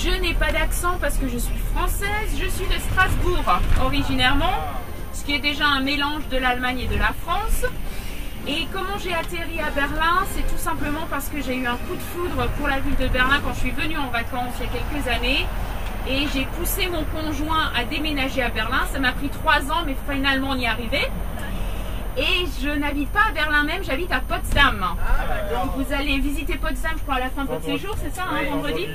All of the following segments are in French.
Je n'ai pas d'accent parce que je suis française, je suis de Strasbourg originairement, ce qui est déjà un mélange de l'Allemagne et de la France. Et comment j'ai atterri à Berlin? C'est tout simplement parce que j'ai eu un coup de foudre pour la ville de Berlin quand je suis venue en vacances il y a quelques années. Et j'ai poussé mon conjoint à déménager à Berlin. Ça m'a pris 3 ans, mais finalement on y est arrivé. Et je n'habite pas à Berlin même, j'habite à Potsdam. Donc vous allez visiter Potsdam, je crois, à la fin de votre séjour, c'est ça, hein, vendredi?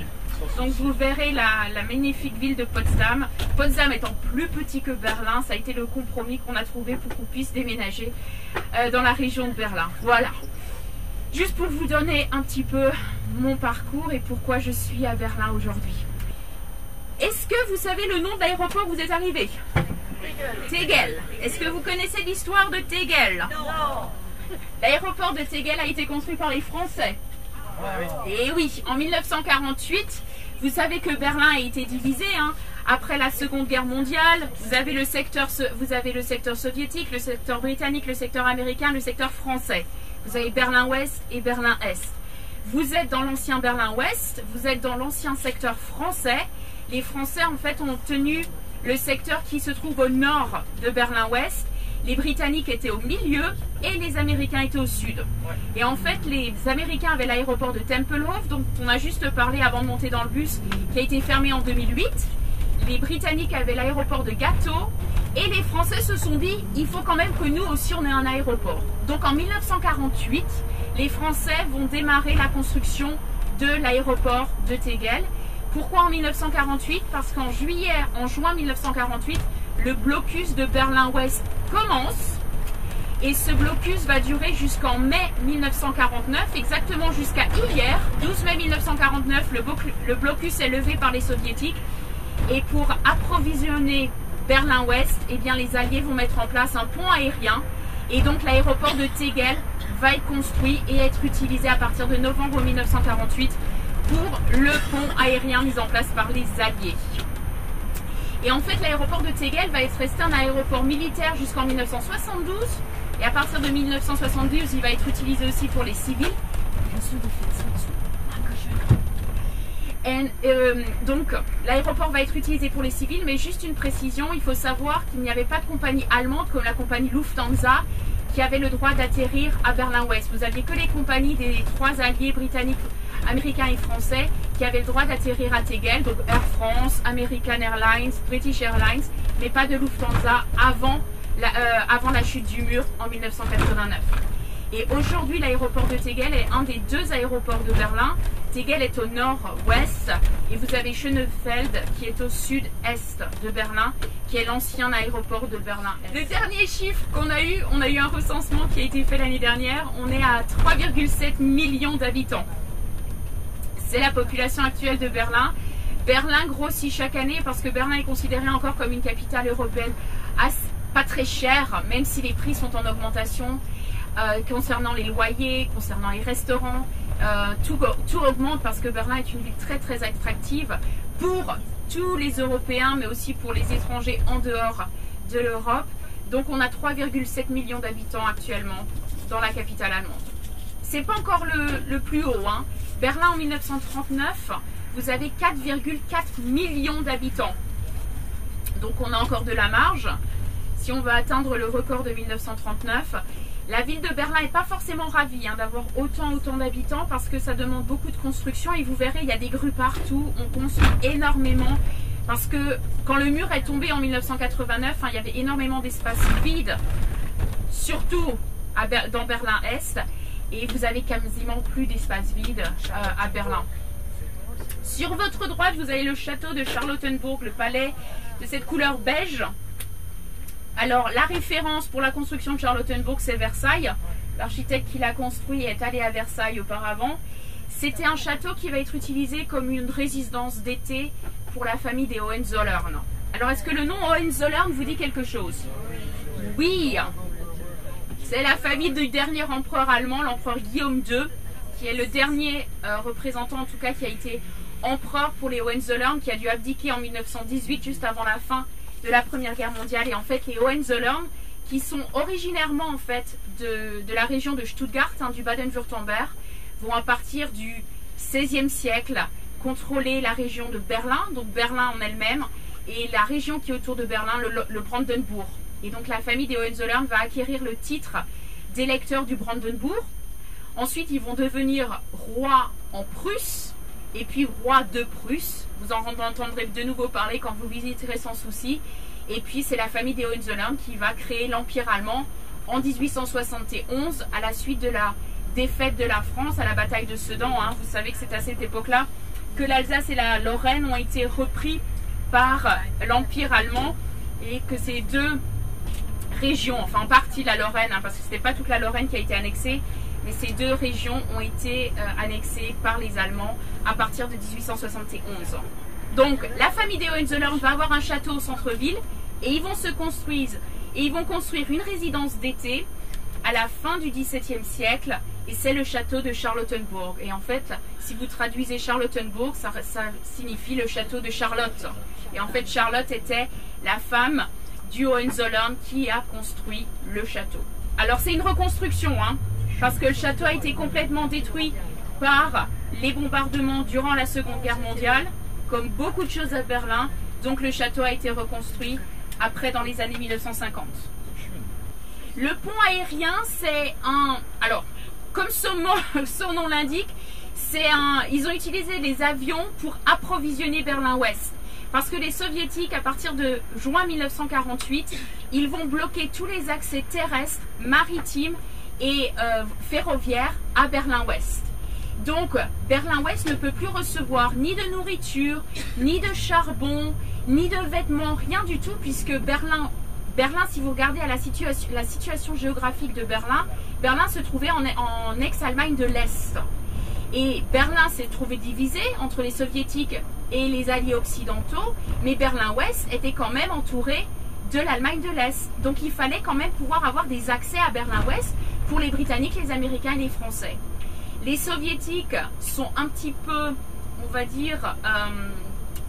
Donc vous verrez la magnifique ville de Potsdam. Potsdam étant plus petit que Berlin, ça a été le compromis qu'on a trouvé pour qu'on puisse déménager dans la région de Berlin. Voilà. Juste pour vous donner un petit peu mon parcours et pourquoi je suis à Berlin aujourd'hui. Est-ce que vous savez le nom de l'aéroport où vous êtes arrivé? Tegel. Est-ce que vous connaissez l'histoire de Tegel? Non. L'aéroport de Tegel a été construit par les Français. Et oui, en 1948, vous savez que Berlin a été divisé, hein. Après la Seconde Guerre mondiale, vous avez le secteur soviétique, le secteur britannique, le secteur américain, le secteur français. Vous avez Berlin-Ouest et Berlin-Est. Vous êtes dans l'ancien Berlin-Ouest, vous êtes dans l'ancien secteur français. Les Français, en fait, ont tenu le secteur qui se trouve au nord de Berlin-Ouest. Les Britanniques étaient au milieu et les Américains étaient au sud. Et en fait, les Américains avaient l'aéroport de Tempelhof, dont on a juste parlé avant de monter dans le bus, qui a été fermé en 2008. Les Britanniques avaient l'aéroport de Gatow. Et les Français se sont dit, il faut quand même que nous aussi on ait un aéroport. Donc en 1948, les Français vont démarrer la construction de l'aéroport de Tegel. Pourquoi en 1948? Parce qu'en juin 1948, le blocus de Berlin-Ouest commence. Et ce blocus va durer jusqu'en mai 1949, exactement jusqu'à hier, 12 mai 1949, le blocus est levé par les Soviétiques. Et pour approvisionner Berlin-Ouest, eh bien, les Alliés vont mettre en place un pont aérien. Et donc l'aéroport de Tegel va être construit et être utilisé à partir de novembre 1948 pour le pont aérien mis en place par les Alliés. Et en fait, l'aéroport de Tegel va être resté un aéroport militaire jusqu'en 1972. Et à partir de 1972, il va être utilisé aussi pour les civils. Donc, l'aéroport va être utilisé pour les civils, mais juste une précision, il faut savoir qu'il n'y avait pas de compagnie allemande comme la compagnie Lufthansa qui avait le droit d'atterrir à Berlin-Ouest. Vous aviez que les compagnies des 3 alliés britanniques, américains et français qui avaient le droit d'atterrir à Tegel, donc Air France, American Airlines, British Airlines, mais pas de Lufthansa avant la chute du mur en 1989. Et aujourd'hui, l'aéroport de Tegel est un des 2 aéroports de Berlin. Tegel est au nord-ouest et vous avez Schönefeld qui est au sud-est de Berlin, qui est l'ancien aéroport de Berlin-Est. Le dernier chiffre qu'on a eu, on a eu un recensement qui a été fait l'année dernière, on est à 3,7 millions d'habitants. C'est la population actuelle de Berlin. Berlin grossit chaque année parce que Berlin est considéré encore comme une capitale européenne pas très chère, même si les prix sont en augmentation. Concernant les loyers, concernant les restaurants, tout augmente parce que Berlin est une ville très très attractive pour tous les Européens, mais aussi pour les étrangers en dehors de l'Europe. Donc on a 3,7 millions d'habitants actuellement dans la capitale allemande. C'est pas encore le plus haut, hein. Berlin en 1939, vous avez 4,4 millions d'habitants. Donc on a encore de la marge. Si on veut atteindre le record de 1939, la ville de Berlin n'est pas forcément ravie d'avoir autant d'habitants parce que ça demande beaucoup de construction et vous verrez, il y a des grues partout, on construit énormément parce que quand le mur est tombé en 1989, il y avait énormément d'espaces vides, surtout dans Berlin-Est, et vous avez quasiment plus d'espace vide à Berlin. Sur votre droite, vous avez le château de Charlottenburg, le palais de cette couleur beige. Alors, la référence pour la construction de Charlottenburg, c'est Versailles. L'architecte qui l'a construit est allé à Versailles auparavant. C'était un château qui va être utilisé comme une résidence d'été pour la famille des Hohenzollern. Alors, est-ce que le nom Hohenzollern vous dit quelque chose? Oui, c'est la famille du dernier empereur allemand, l'empereur Guillaume II, qui est le dernier représentant, en tout cas, qui a été empereur pour les Hohenzollern, qui a dû abdiquer en 1918, juste avant la fin de la Première Guerre mondiale. Et en fait, les Hohenzollern, qui sont originairement en fait de la région de Stuttgart, du Baden-Württemberg, vont à partir du XVIe siècle contrôler la région de Berlin, donc Berlin en elle-même, et la région qui est autour de Berlin, le Brandenbourg. Et donc la famille des Hohenzollern va acquérir le titre d'électeur du Brandenbourg. Ensuite, ils vont devenir rois en Prusse, et puis roi de Prusse. Vous en entendrez de nouveau parler quand vous visiterez sans souci. Et puis c'est la famille des Hohenzollern qui va créer l'Empire allemand en 1871 à la suite de la défaite de la France à la bataille de Sedan. Vous savez que c'est à cette époque-là que l'Alsace et la Lorraine ont été repris par l'Empire allemand et que ces deux régions, enfin en partie la Lorraine, parce que ce n'était pas toute la Lorraine qui a été annexée, mais ces deux régions ont été annexées par les Allemands à partir de 1871. Donc la famille des Hohenzollern va avoir un château au centre-ville et ils vont construire une résidence d'été à la fin du XVIIe siècle, et c'est le château de Charlottenburg. Et en fait, si vous traduisez Charlottenburg, ça signifie le château de Charlotte. Et en fait, Charlotte était la femme du Hohenzollern qui a construit le château. Alors c'est une reconstruction, parce que le château a été complètement détruit par les bombardements durant la Seconde Guerre mondiale, comme beaucoup de choses à Berlin. Donc le château a été reconstruit après dans les années 1950. Le pont aérien, c'est un... Alors, comme son nom l'indique, ils ont utilisé des avions pour approvisionner Berlin-Ouest. Parce que les soviétiques, à partir de juin 1948, ils vont bloquer tous les accès terrestres, maritimes et ferroviaires à Berlin-Ouest. Donc, Berlin-Ouest ne peut plus recevoir ni de nourriture, ni de charbon, ni de vêtements, rien du tout, puisque Berlin, si vous regardez à la situation géographique de Berlin, Berlin se trouvait en ex-Allemagne de l'Est. Et Berlin s'est trouvé divisé entre les soviétiques et les alliés occidentaux, mais Berlin-Ouest était quand même entouré de l'Allemagne de l'Est. Donc il fallait quand même pouvoir avoir des accès à Berlin-Ouest pour les Britanniques, les Américains et les Français. Les Soviétiques sont un petit peu, on va dire,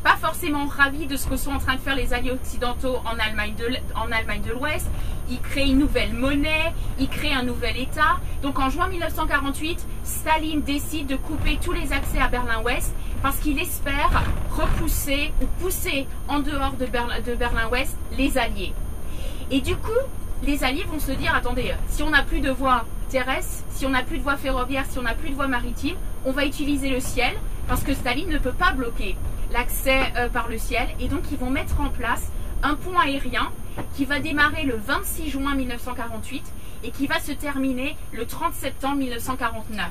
pas forcément ravis de ce que sont en train de faire les alliés occidentaux en Allemagne de l'Ouest. Ils créent une nouvelle monnaie, ils créent un nouvel État. Donc en juin 1948, Staline décide de couper tous les accès à Berlin-Ouest parce qu'il espère repousser ou pousser en dehors de Berlin-Ouest les alliés. Et du coup, les alliés vont se dire, attendez, si on n'a plus de voie terrestre, si on n'a plus de voie ferroviaire, si on n'a plus de voie maritime, on va utiliser le ciel parce que Staline ne peut pas bloquer l'accès par le ciel. Et donc ils vont mettre en place un pont aérien qui va démarrer le 26 juin 1948 et qui va se terminer le 30 septembre 1949.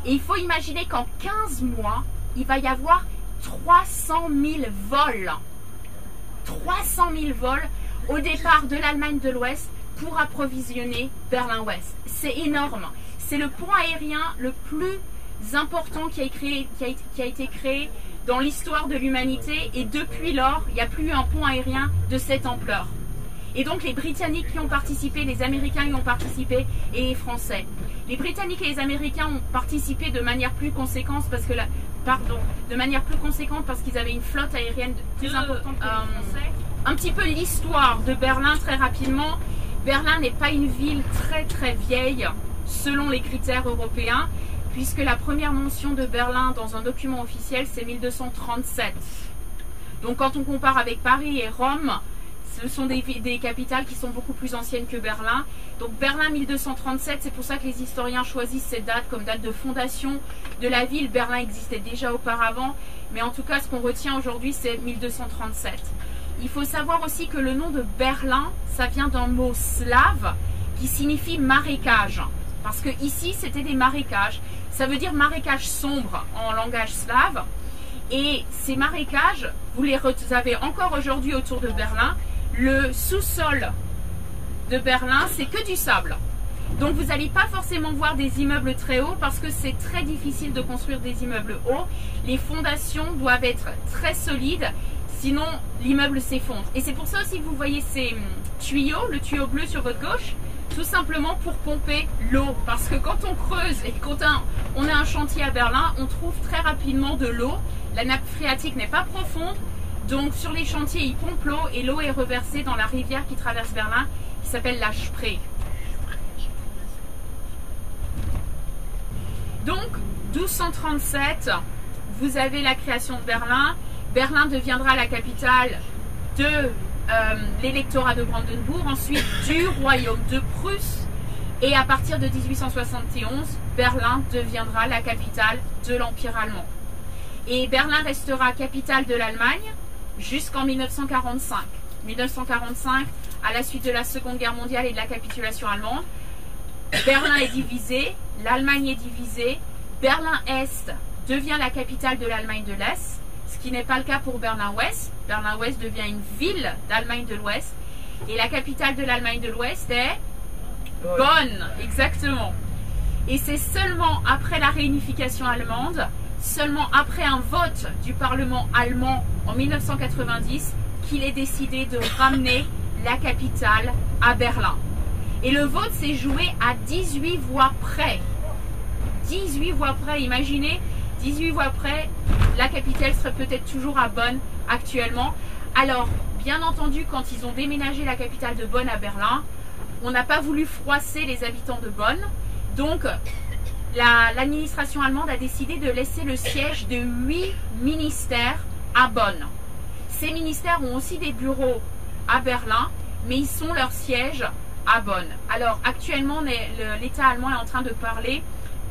Et il faut imaginer qu'en 15 mois, il va y avoir 300 000 vols. 300 000 vols au départ de l'Allemagne de l'Ouest pour approvisionner Berlin-Ouest. C'est énorme. C'est le pont aérien le plus important qui a été créé dans l'histoire de l'humanité, et depuis lors, il n'y a plus eu un pont aérien de cette ampleur. Et donc les Britanniques y ont participé, les Américains y ont participé et les Français. Les Britanniques et les Américains ont participé de manière plus conséquente parce que qu'ils avaient une flotte aérienne plus importante que les Français. Un petit peu l'histoire de Berlin très rapidement. Berlin n'est pas une ville très très vieille selon les critères européens, puisque la première mention de Berlin dans un document officiel, c'est 1237. Donc quand on compare avec Paris et Rome, ce sont des capitales qui sont beaucoup plus anciennes que Berlin. Donc Berlin 1237, c'est pour ça que les historiens choisissent cette date comme date de fondation de la ville. Berlin existait déjà auparavant, mais en tout cas ce qu'on retient aujourd'hui c'est 1237. Il faut savoir aussi que le nom de Berlin, ça vient d'un mot slave qui signifie marécage. Parce que ici c'était des marécages. Ça veut dire marécage sombre en langage slave. Et ces marécages, vous les avez encore aujourd'hui autour de Berlin. Le sous-sol de Berlin, c'est que du sable. Donc vous n'allez pas forcément voir des immeubles très hauts parce que c'est très difficile de construire des immeubles hauts. Les fondations doivent être très solides, sinon l'immeuble s'effondre. Et c'est pour ça aussi que vous voyez ces tuyaux, le tuyau bleu sur votre gauche, tout simplement pour pomper l'eau. Parce que quand on creuse et quand on a un chantier à Berlin, on trouve très rapidement de l'eau. La nappe phréatique n'est pas profonde. Donc sur les chantiers, ils pompent l'eau et l'eau est reversée dans la rivière qui traverse Berlin, qui s'appelle la Spree. Donc 1237, vous avez la création de Berlin. Berlin deviendra la capitale de l'électorat de Brandenbourg, ensuite du royaume de Prusse. Et à partir de 1871, Berlin deviendra la capitale de l'Empire allemand. Et Berlin restera capitale de l'Allemagne jusqu'en 1945. 1945, à la suite de la Seconde Guerre mondiale et de la capitulation allemande, Berlin est divisé, l'Allemagne est divisée, Berlin-Est devient la capitale de l'Allemagne de l'Est, ce qui n'est pas le cas pour Berlin-Ouest. Berlin-Ouest devient une ville d'Allemagne de l'Ouest, et la capitale de l'Allemagne de l'Ouest est Bonn, exactement. Et c'est seulement après la réunification allemande, seulement après un vote du Parlement allemand en 1990, qu'il est décidé de ramener la capitale à Berlin. Et le vote s'est joué à 18 voix près. 18 voix près, imaginez, 18 voix près, la capitale serait peut-être toujours à Bonn actuellement. Alors, bien entendu, quand ils ont déménagé la capitale de Bonn à Berlin, on n'a pas voulu froisser les habitants de Bonn. Donc, l'administration allemande a décidé de laisser le siège de 8 ministères à Bonn. Ces ministères ont aussi des bureaux à Berlin, mais ils sont leur siège à Bonn. Alors, actuellement, l'État allemand est en train de parler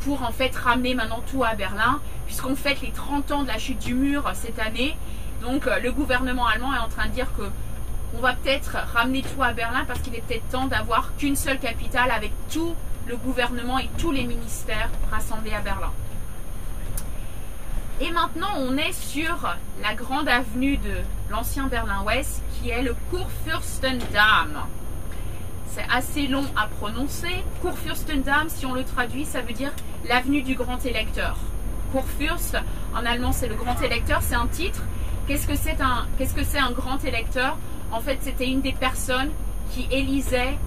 pour en fait ramener maintenant tout à Berlin, puisqu'on fête les 30 ans de la chute du mur cette année. Donc, le gouvernement allemand est en train de dire que on va peut-être ramener tout à Berlin parce qu'il est peut-être temps d'avoir qu'une seule capitale avec tout le gouvernement et tous les ministères rassemblés à Berlin. Et maintenant, on est sur la grande avenue de l'ancien Berlin-Ouest qui est le Kurfürstendamm. C'est assez long à prononcer. Kurfürstendamm, si on le traduit, ça veut dire l'avenue du grand électeur. Kurfürst, en allemand, c'est le grand électeur, c'est un titre. Qu'est-ce que c'est un grand électeur? En fait, c'était une des personnes qui élisait,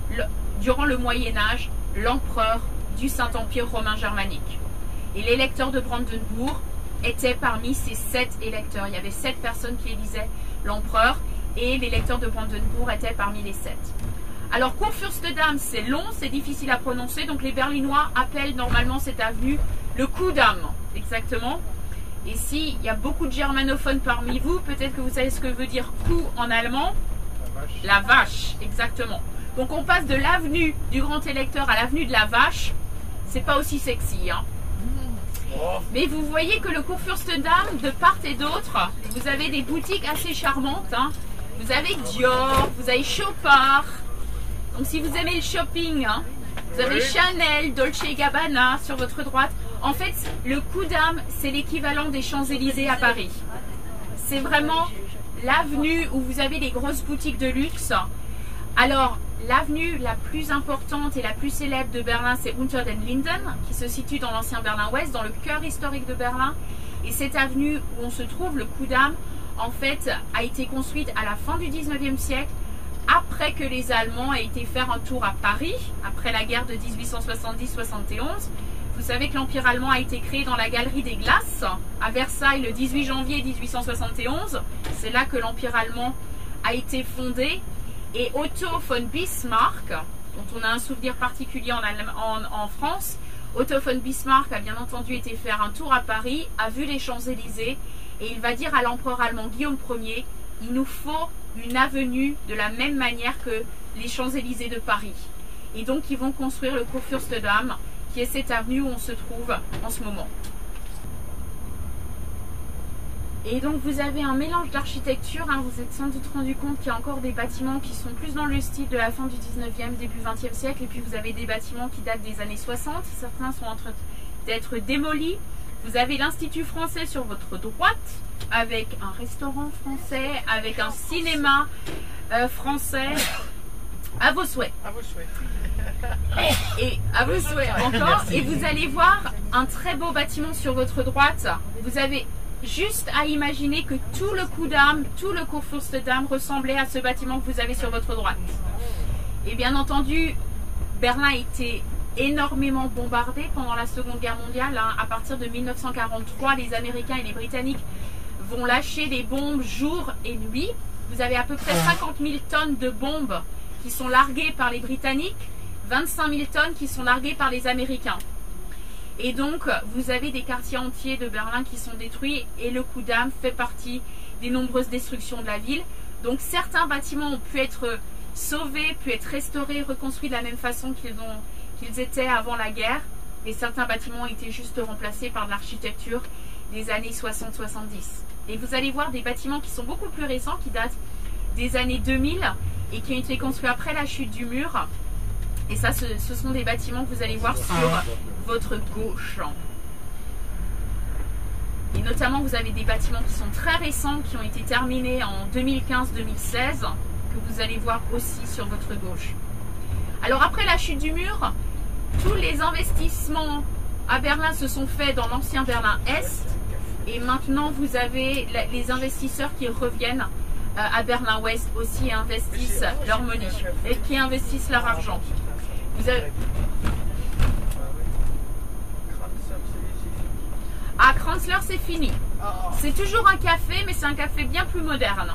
durant le Moyen-Âge, l'empereur du Saint-Empire romain germanique. Et l'électeur de Brandenbourg était parmi ces 7 électeurs. Il y avait 7 personnes qui élisaient l'empereur et l'électeur de Brandenbourg était parmi les 7. Alors, Kurfürstendamm, c'est long, c'est difficile à prononcer, donc les Berlinois appellent normalement cette avenue le Kuhdamm, exactement. Et s'il y a beaucoup de germanophones parmi vous, peut-être que vous savez ce que veut dire Kuh en allemand. La vache, exactement. Donc on passe de l'avenue du grand électeur à l'avenue de la vache. C'est pas aussi sexy, hein. Mais vous voyez que le Kurfürstendamm, de part et d'autre, vous avez des boutiques assez charmantes, hein. Vous avez Dior, vous avez Chopard. Donc si vous aimez le shopping, hein, vous avez Chanel, Dolce & Gabbana sur votre droite. En fait, le Kuhdamm, c'est l'équivalent des Champs-Élysées à Paris. C'est vraiment l'avenue où vous avez les grosses boutiques de luxe. Alors, l'avenue la plus importante et la plus célèbre de Berlin, c'est Unter den Linden, qui se situe dans l'ancien Berlin-Ouest, dans le cœur historique de Berlin. Et cette avenue où on se trouve, le Kuhdamm, en fait, a été construite à la fin du 19e siècle, après que les Allemands aient été faire un tour à Paris, après la guerre de 1870-71. Vous savez que l'Empire allemand a été créé dans la Galerie des Glaces, à Versailles, le 18 janvier 1871. C'est là que l'Empire allemand a été fondé. Et Otto von Bismarck, dont on a un souvenir particulier en France, Otto von Bismarck a bien entendu été faire un tour à Paris, a vu les Champs-Élysées, et il va dire à l'empereur allemand Guillaume Ier, il nous faut une avenue de la même manière que les Champs-Élysées de Paris. Et donc ils vont construire le Kurfürstendamm, qui est cette avenue où on se trouve en ce moment. Et donc vous avez un mélange d'architecture, hein, vous êtes sans doute rendu compte qu'il y a encore des bâtiments qui sont plus dans le style de la fin du 19e, début 20e siècle, et puis vous avez des bâtiments qui datent des années 60, certains sont en train d'être démolis. Vous avez l'Institut français sur votre droite, avec un restaurant français, avec un cinéma français, à vos souhaits. À vos souhaits. Et à vos souhaits encore. Et vous allez voir un très beau bâtiment sur votre droite. Vous avez juste à imaginer que tout le Kuhdamm, tout le Kurfürstendamm ressemblait à ce bâtiment que vous avez sur votre droite. Et bien entendu, Berlin a été énormément bombardé pendant la Seconde Guerre mondiale. Hein. À partir de 1943, les Américains et les Britanniques vont lâcher des bombes jour et nuit. Vous avez à peu près 50 000 tonnes de bombes qui sont larguées par les Britanniques, 25 000 tonnes qui sont larguées par les Américains. Et donc, vous avez des quartiers entiers de Berlin qui sont détruits et le Kudamm fait partie des nombreuses destructions de la ville. Donc, certains bâtiments ont pu être sauvés, pu être restaurés, reconstruits de la même façon qu'ils étaient avant la guerre. Et certains bâtiments ont été juste remplacés par de l'architecture des années 60-70. Et vous allez voir des bâtiments qui sont beaucoup plus récents, qui datent des années 2000 et qui ont été construits après la chute du mur. Et ça, ce sont des bâtiments que vous allez voir sur votre gauche. Et notamment, vous avez des bâtiments qui sont très récents, qui ont été terminés en 2015-2016, que vous allez voir aussi sur votre gauche. Alors après la chute du mur, tous les investissements à Berlin se sont faits dans l'ancien Berlin-Est. Et maintenant, vous avez les investisseurs qui reviennent à Berlin-Ouest aussi et investissent leur money et qui investissent leur argent. Vous avez... À Kranzler, c'est fini. C'est toujours un café, mais c'est un café bien plus moderne.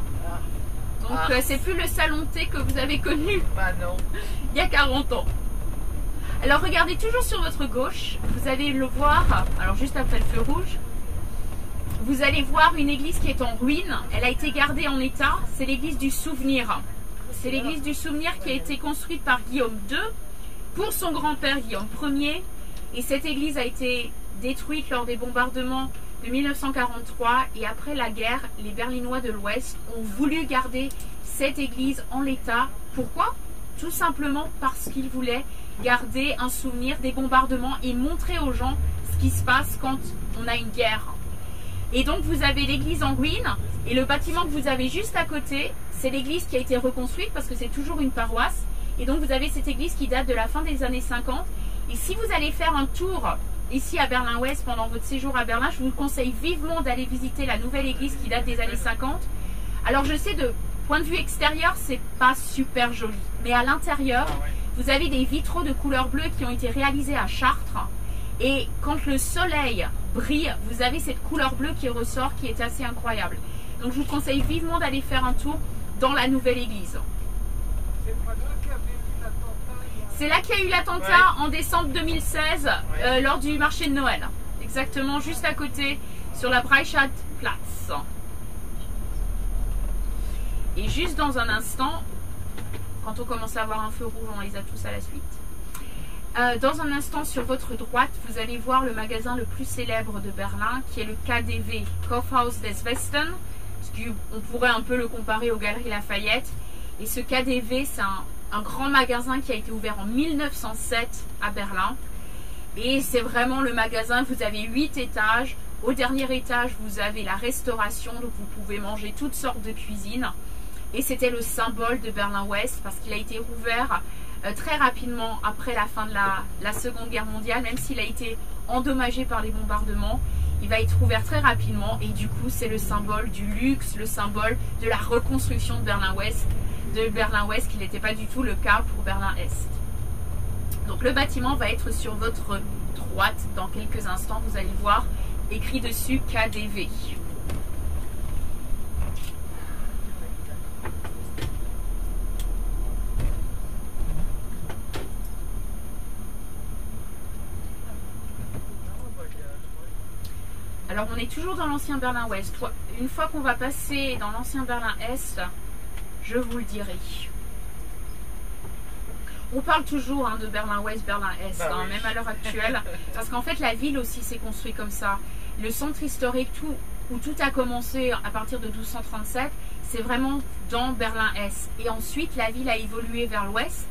Donc, c'est plus le salon de thé que vous avez connu il y a 40 ans. Alors, regardez toujours sur votre gauche. Vous allez le voir, alors juste après le feu rouge, vous allez voir une église qui est en ruine. Elle a été gardée en état. C'est l'église du Souvenir. C'est l'église du Souvenir qui a été construite par Guillaume II pour son grand-père Guillaume Ier. Et cette église a été détruite lors des bombardements de 1943. Et après la guerre, les Berlinois de l'Ouest ont voulu garder cette église en l'état. Pourquoi? Tout simplement parce qu'ils voulaient garder un souvenir des bombardements et montrer aux gens ce qui se passe quand on a une guerre. Et donc vous avez l'église en ruine et le bâtiment que vous avez juste à côté, c'est l'église qui a été reconstruite parce que c'est toujours une paroisse. Et donc vous avez cette église qui date de la fin des années 50. Et si vous allez faire un tour ici à Berlin-Ouest pendant votre séjour à Berlin, je vous conseille vivement d'aller visiter la nouvelle église qui date des années 50. Alors je sais, de point de vue extérieur, c'est pas super joli. Mais à l'intérieur, vous avez des vitraux de couleur bleue qui ont été réalisés à Chartres. Et quand le soleil brille, vous avez cette couleur bleue qui ressort, qui est assez incroyable. Donc je vous conseille vivement d'aller faire un tour dans la nouvelle église. C'est là qu'il y a eu l'attentat en décembre 2016 lors du marché de Noël. Exactement, juste à côté, sur la Breitscheidplatz. Et juste dans un instant, quand on commence à avoir un feu rouge, on les a tous à la suite. Dans un instant, sur votre droite, vous allez voir le magasin le plus célèbre de Berlin, qui est le KaDeWe, Kaufhaus des Westen. On pourrait un peu le comparer aux Galeries Lafayette. Et ce KaDeWe, c'est un grand magasin qui a été ouvert en 1907 à Berlin. Et c'est vraiment le magasin, vous avez 8 étages. Au dernier étage, vous avez la restauration, donc vous pouvez manger toutes sortes de cuisines. Et c'était le symbole de Berlin-Ouest parce qu'il a été rouvert très rapidement après la fin de la Seconde Guerre mondiale, même s'il a été endommagé par les bombardements. Il va être ouvert très rapidement et du coup c'est le symbole du luxe, le symbole de la reconstruction de Berlin-Ouest, qui n'était pas du tout le cas pour Berlin-Est. Donc le bâtiment va être sur votre droite dans quelques instants, vous allez voir écrit dessus KaDeWe. Alors on est toujours dans l'ancien Berlin-Ouest. Une fois qu'on va passer dans l'ancien Berlin-Est, je vous le dirai. On parle toujours de Berlin-Ouest, Berlin-Est, oui. Même à l'heure actuelle. Parce qu'en fait la ville aussi s'est construite comme ça. Le centre historique où tout a commencé à partir de 1237, c'est vraiment dans Berlin-Est. Et ensuite la ville a évolué vers l'ouest.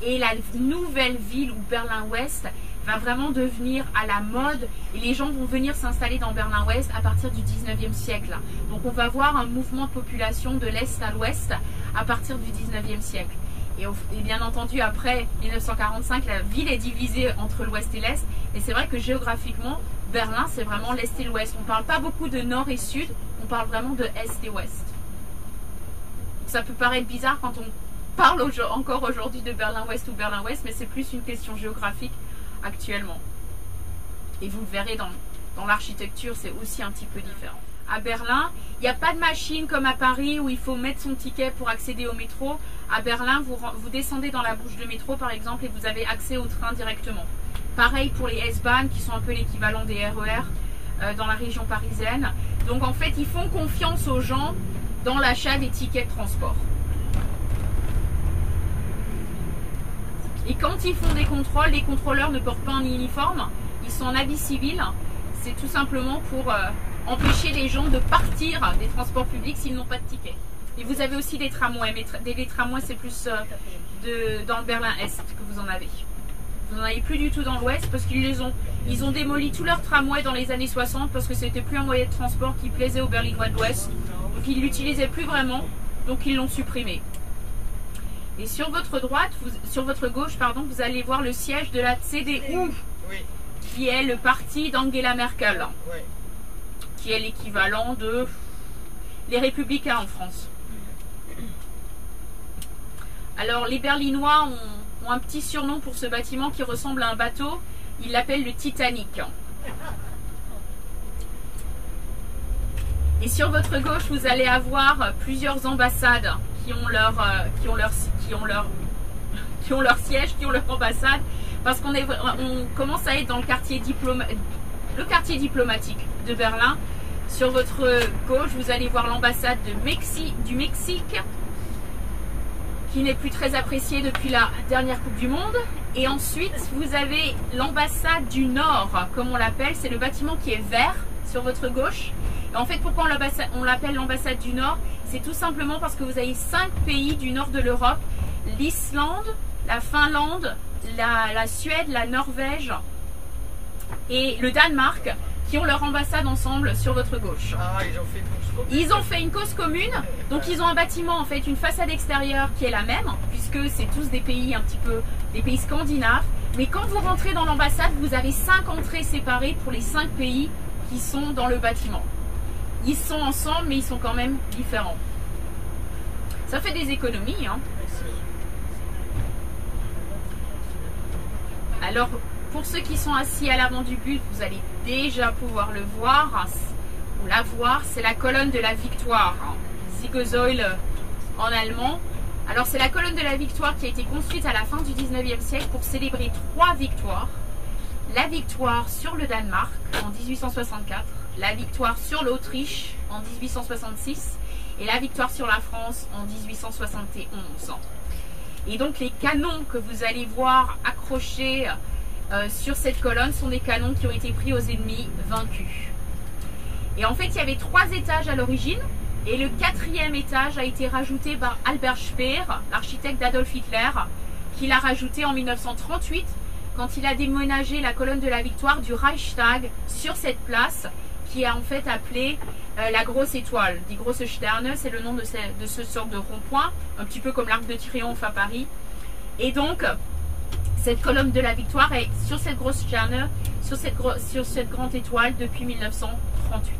Et la nouvelle ville, ou Berlin-Ouest, va vraiment devenir à la mode et les gens vont venir s'installer dans Berlin-Ouest à partir du 19e siècle. Donc on va voir un mouvement de population de l'Est à l'Ouest à partir du 19e siècle. Et bien entendu, après 1945, la ville est divisée entre l'Ouest et l'Est. Et c'est vrai que géographiquement, Berlin, c'est vraiment l'Est et l'Ouest. On ne parle pas beaucoup de Nord et Sud, on parle vraiment de Est et Ouest. Ça peut paraître bizarre quand on parle encore aujourd'hui de Berlin-Ouest ou Berlin-Ouest, mais c'est plus une question géographique actuellement. Et vous le verrez dans l'architecture, c'est aussi un petit peu différent. À Berlin, il n'y a pas de machine comme à Paris où il faut mettre son ticket pour accéder au métro. À Berlin, vous descendez dans la bouche de métro par exemple et vous avez accès au train directement. Pareil pour les S-Bahn qui sont un peu l'équivalent des RER dans la région parisienne. Donc en fait, ils font confiance aux gens dans l'achat des tickets de transport. Et quand ils font des contrôles, les contrôleurs ne portent pas un uniforme, ils sont en habit civil. C'est tout simplement pour empêcher les gens de partir des transports publics s'ils n'ont pas de ticket. Et vous avez aussi des tramways, mais les tramways c'est plus dans le Berlin-Est que vous en avez. Vous n'en avez plus du tout dans l'Ouest parce qu'ils ont démoli tous leurs tramways dans les années 60 parce que c'était plus un moyen de transport qui plaisait aux Berlinois de l'Ouest. Donc ils ne l'utilisaient plus vraiment, donc ils l'ont supprimé. Et sur votre droite, sur votre gauche, pardon, vous allez voir le siège de la CDU, qui est le parti d'Angela Merkel, qui est l'équivalent de les Républicains en France. Alors les Berlinois ont un petit surnom pour ce bâtiment qui ressemble à un bateau. Ils l'appellent le Titanic. Et sur votre gauche, vous allez avoir plusieurs ambassades qui ont leur siège, qui ont leur ambassade, parce qu'on commence à être dans le quartier diplomatique de Berlin. Sur votre gauche, vous allez voir l'ambassade du Mexique, qui n'est plus très appréciée depuis la dernière Coupe du Monde. Et ensuite, vous avez l'ambassade du Nord, comme on l'appelle. C'est le bâtiment qui est vert sur votre gauche. Et en fait, pourquoi on l'appelle l'ambassade du Nord? C'est tout simplement parce que vous avez 5 pays du nord de l'Europe, l'Islande, la Finlande, la Suède, la Norvège et le Danemark, qui ont leur ambassade ensemble sur votre gauche. Ah, ils ont fait une cause commune, donc ils ont un bâtiment, en fait, une façade extérieure qui est la même, puisque c'est tous des pays un petit peu, des pays scandinaves. Mais quand vous rentrez dans l'ambassade, vous avez 5 entrées séparées pour les 5 pays qui sont dans le bâtiment. Ils sont ensemble, mais ils sont quand même différents. Ça fait des économies, hein. Alors, pour ceux qui sont assis à l'avant du bus, vous allez déjà pouvoir le voir, ou la voir, c'est la colonne de la victoire, Siegessäule en allemand. Alors, c'est la colonne de la victoire qui a été construite à la fin du 19e siècle pour célébrer 3 victoires. La victoire sur le Danemark en 1864, la victoire sur l'Autriche en 1866 et la victoire sur la France en 1871. Et donc les canons que vous allez voir accrochés sur cette colonne sont des canons qui ont été pris aux ennemis vaincus. Et en fait, il y avait 3 étages à l'origine et le 4e étage a été rajouté par Albert Speer, l'architecte d'Adolf Hitler, qui l'a rajouté en 1938 quand il a déménagé la colonne de la victoire du Reichstag sur cette place qui est en fait appelée la grosse étoile. Die große Sterne, c'est le nom de ce sorte de rond-point, un petit peu comme l'Arc de Triomphe à Paris. Et donc, cette colonne de la victoire est sur cette grosse Sterne, sur cette grande étoile depuis 1938.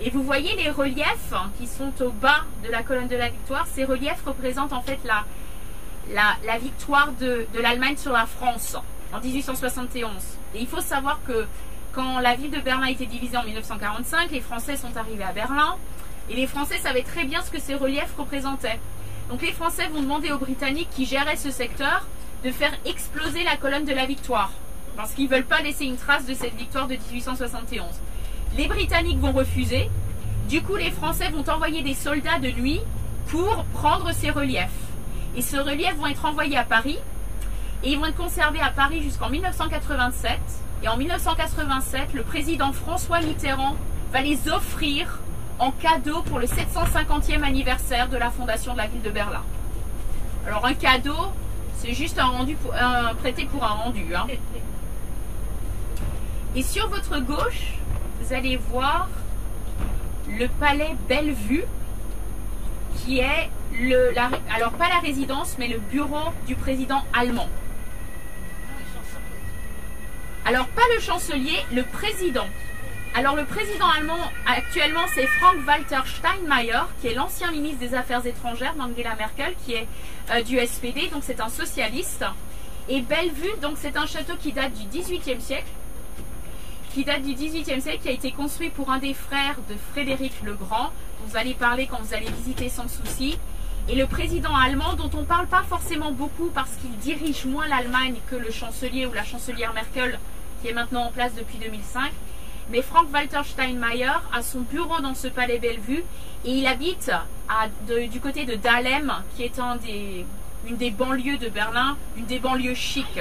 Et vous voyez les reliefs qui sont au bas de la colonne de la victoire. Ces reliefs représentent en fait la victoire de l'Allemagne sur la France en 1871. Et il faut savoir que quand la ville de Berlin a été divisée en 1945, les Français sont arrivés à Berlin et les Français savaient très bien ce que ces reliefs représentaient. Donc les Français vont demander aux Britanniques qui géraient ce secteur de faire exploser la colonne de la victoire parce qu'ils ne veulent pas laisser une trace de cette victoire de 1871. Les Britanniques vont refuser. Du coup, les Français vont envoyer des soldats de nuit pour prendre ces reliefs. Et ces reliefs vont être envoyés à Paris. Et ils vont être conservés à Paris jusqu'en 1987. Et en 1987, le président François Mitterrand va les offrir en cadeau pour le 750e anniversaire de la fondation de la ville de Berlin. Alors un cadeau, c'est juste un prêté pour un rendu. Hein. Et sur votre gauche, vous allez voir le palais Bellevue, qui est alors pas la résidence, mais le bureau du président allemand. Alors pas le chancelier, le président. Alors le président allemand actuellement c'est Frank-Walter Steinmeier, qui est l'ancien ministre des Affaires étrangères d'Angela Merkel, qui est du SPD, donc c'est un socialiste. Et Bellevue, donc c'est un château qui date du XVIIIe siècle, qui a été construit pour un des frères de Frédéric le Grand. Vous allez parler quand vous allez visiter Sans Souci. Et le président allemand, dont on ne parle pas forcément beaucoup parce qu'il dirige moins l'Allemagne que le chancelier ou la chancelière Merkel, qui est maintenant en place depuis 2005, mais Frank-Walter Steinmeier a son bureau dans ce palais Bellevue et il habite du côté de Dahlem, qui est une des banlieues de Berlin, une des banlieues chics.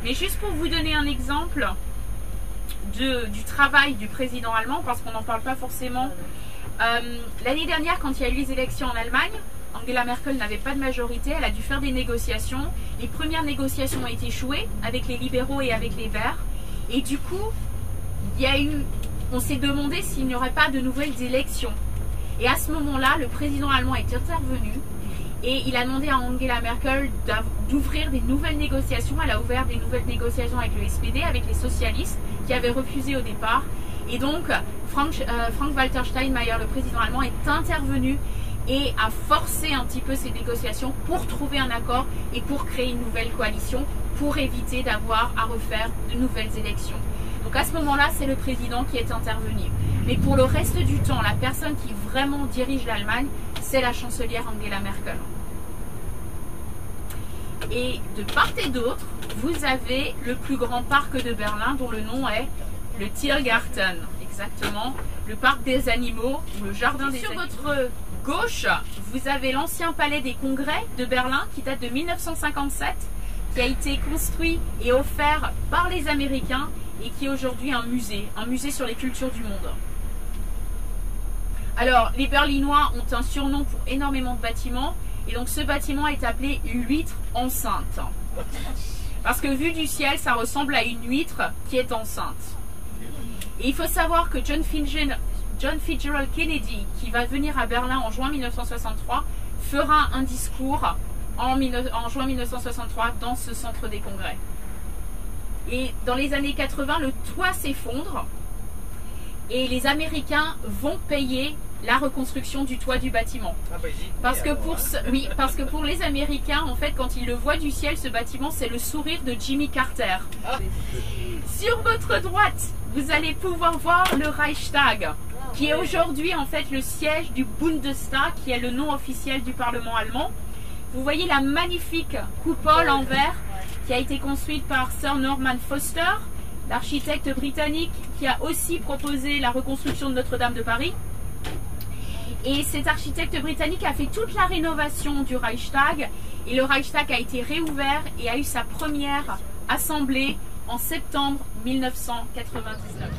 Mais juste pour vous donner un exemple du travail du président allemand, parce qu'on n'en parle pas forcément, l'année dernière, quand il y a eu les élections en Allemagne, Angela Merkel n'avait pas de majorité, elle a dû faire des négociations. Les premières négociations ont échoué avec les libéraux et avec les Verts. Et du coup, on s'est demandé s'il n'y aurait pas de nouvelles élections. Et à ce moment-là, le président allemand est intervenu et il a demandé à Angela Merkel d'ouvrir des nouvelles négociations. Elle a ouvert des nouvelles négociations avec le SPD, avec les socialistes qui avaient refusé au départ. Et donc, Frank-Walter Steinmeier, le président allemand, est intervenu et a forcé un petit peu ces négociations pour trouver un accord et pour créer une nouvelle coalition, pour éviter d'avoir à refaire de nouvelles élections. Donc à ce moment-là, c'est le président qui est intervenu. Mais pour le reste du temps, la personne qui vraiment dirige l'Allemagne, c'est la chancelière Angela Merkel. Et de part et d'autre, vous avez le plus grand parc de Berlin, dont le nom est le Tiergarten, exactement, le parc des animaux, ou le jardin des animaux. Sur votre gauche, vous avez l'ancien palais des congrès de Berlin qui date de 1957, qui a été construit et offert par les Américains et qui est aujourd'hui un musée sur les cultures du monde. Alors, les Berlinois ont un surnom pour énormément de bâtiments, et donc ce bâtiment est appelé l'huître enceinte. Parce que vu du ciel, ça ressemble à une huître qui est enceinte. Et il faut savoir que John Fitzgerald Kennedy, qui va venir à Berlin en juin 1963, fera un discours en juin 1963 dans ce centre des congrès. Et dans les années 80, le toit s'effondre et les Américains vont payer la reconstruction du toit du bâtiment. Parce que pour les Américains, en fait, quand ils le voient du ciel, ce bâtiment, c'est le sourire de Jimmy Carter. Sur votre droite, vous allez pouvoir voir le Reichstag, qui est aujourd'hui en fait le siège du Bundestag, qui est le nom officiel du Parlement allemand. Vous voyez la magnifique coupole en verre qui a été construite par Sir Norman Foster, l'architecte britannique qui a aussi proposé la reconstruction de Notre-Dame de Paris. Et cet architecte britannique a fait toute la rénovation du Reichstag et le Reichstag a été réouvert et a eu sa première assemblée en septembre 1999.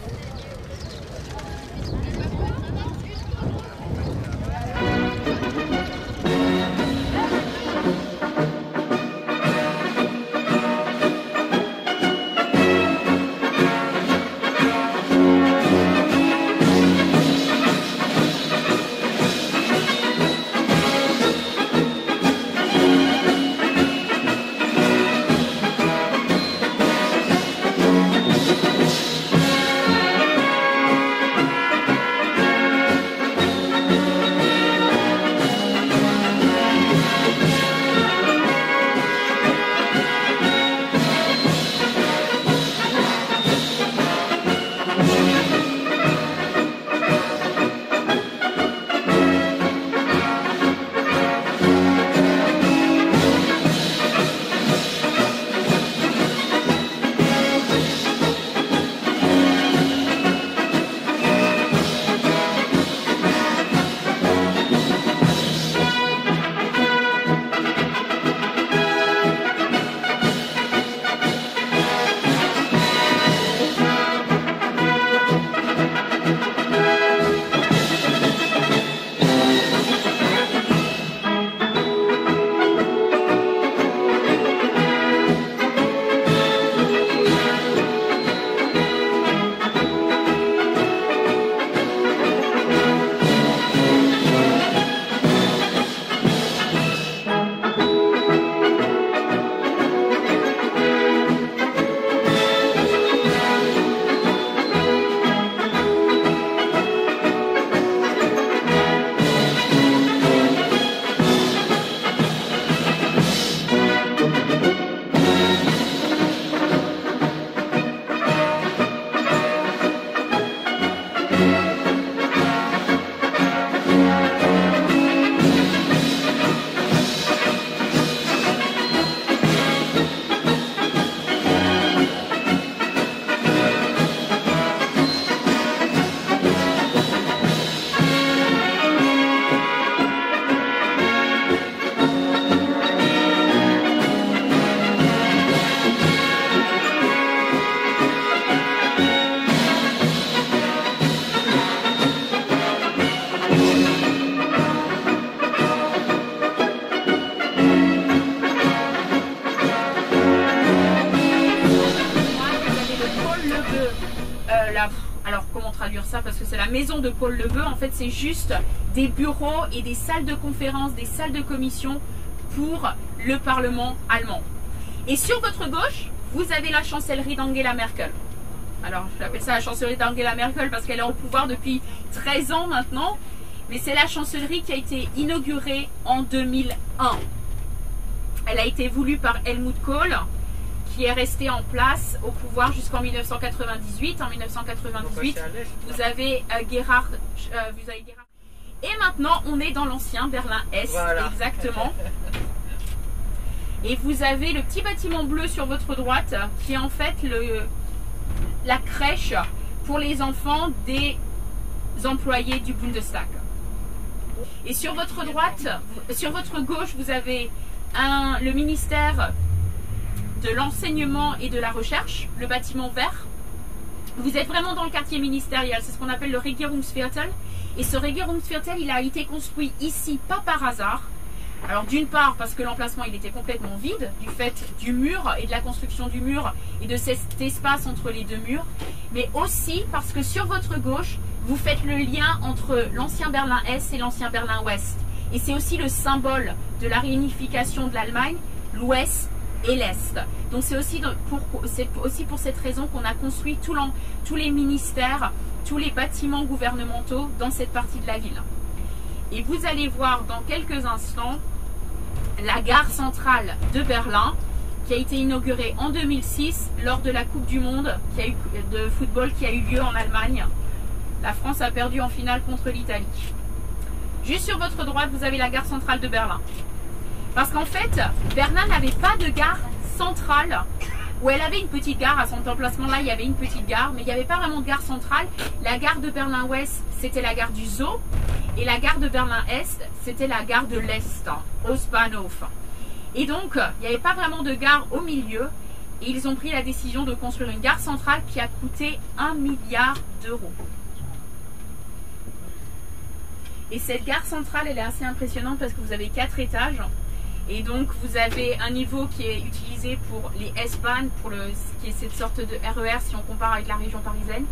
Alors comment traduire ça, parce que c'est la maison de Paul Lebeu. En fait, c'est juste des bureaux et des salles de conférence, des salles de commission pour le Parlement allemand. Et sur votre gauche, vous avez la chancellerie d'Angela Merkel. Alors, j'appelle ça la chancellerie d'Angela Merkel parce qu'elle est au pouvoir depuis 13 ans maintenant. Mais c'est la chancellerie qui a été inaugurée en 2001. Elle a été voulue par Helmut Kohl, qui est resté en place au pouvoir jusqu'en 1998. En 1998, vous avez Gerhard. Et maintenant, on est dans l'ancien Berlin-Est, voilà. Exactement. Et vous avez le petit bâtiment bleu sur votre droite, qui est en fait la crèche pour les enfants des employés du Bundestag. Et sur votre droite, sur votre gauche, vous avez le ministère de l'enseignement et de la recherche, le bâtiment vert. Vous êtes vraiment dans le quartier ministériel, c'est ce qu'on appelle le Regierungsviertel. Et ce Regierungsviertel, il a été construit ici, pas par hasard. Alors d'une part parce que l'emplacement il était complètement vide du fait du mur et de la construction du mur et de cet espace entre les deux murs, mais aussi parce que sur votre gauche, vous faites le lien entre l'ancien Berlin-Est et l'ancien Berlin-Ouest. Et c'est aussi le symbole de la réunification de l'Allemagne, l'Ouest et l'Est. Donc c'est aussi pour cette raison qu'on a construit tous les ministères, tous les bâtiments gouvernementaux dans cette partie de la ville. Et vous allez voir dans quelques instants la gare centrale de Berlin qui a été inaugurée en 2006 lors de la Coupe du Monde de football qui a eu lieu en Allemagne. La France a perdu en finale contre l'Italie. Juste sur votre droite, vous avez la gare centrale de Berlin. Parce qu'en fait, Berlin n'avait pas de gare centrale où elle avait une petite gare. À son emplacement-là, il y avait une petite gare, mais il n'y avait pas vraiment de gare centrale. La gare de Berlin-Ouest, c'était la gare du Zoo. Et la gare de Berlin-Est, c'était la gare de l'Est, Ostbahnhof. Et donc, il n'y avait pas vraiment de gare au milieu. Et ils ont pris la décision de construire une gare centrale qui a coûté 1 milliard d'euros. Et cette gare centrale, elle est assez impressionnante parce que vous avez 4 étages. Et donc, vous avez un niveau qui est utilisé pour les S-Bahn, qui est cette sorte de RER si on compare avec la région parisienne.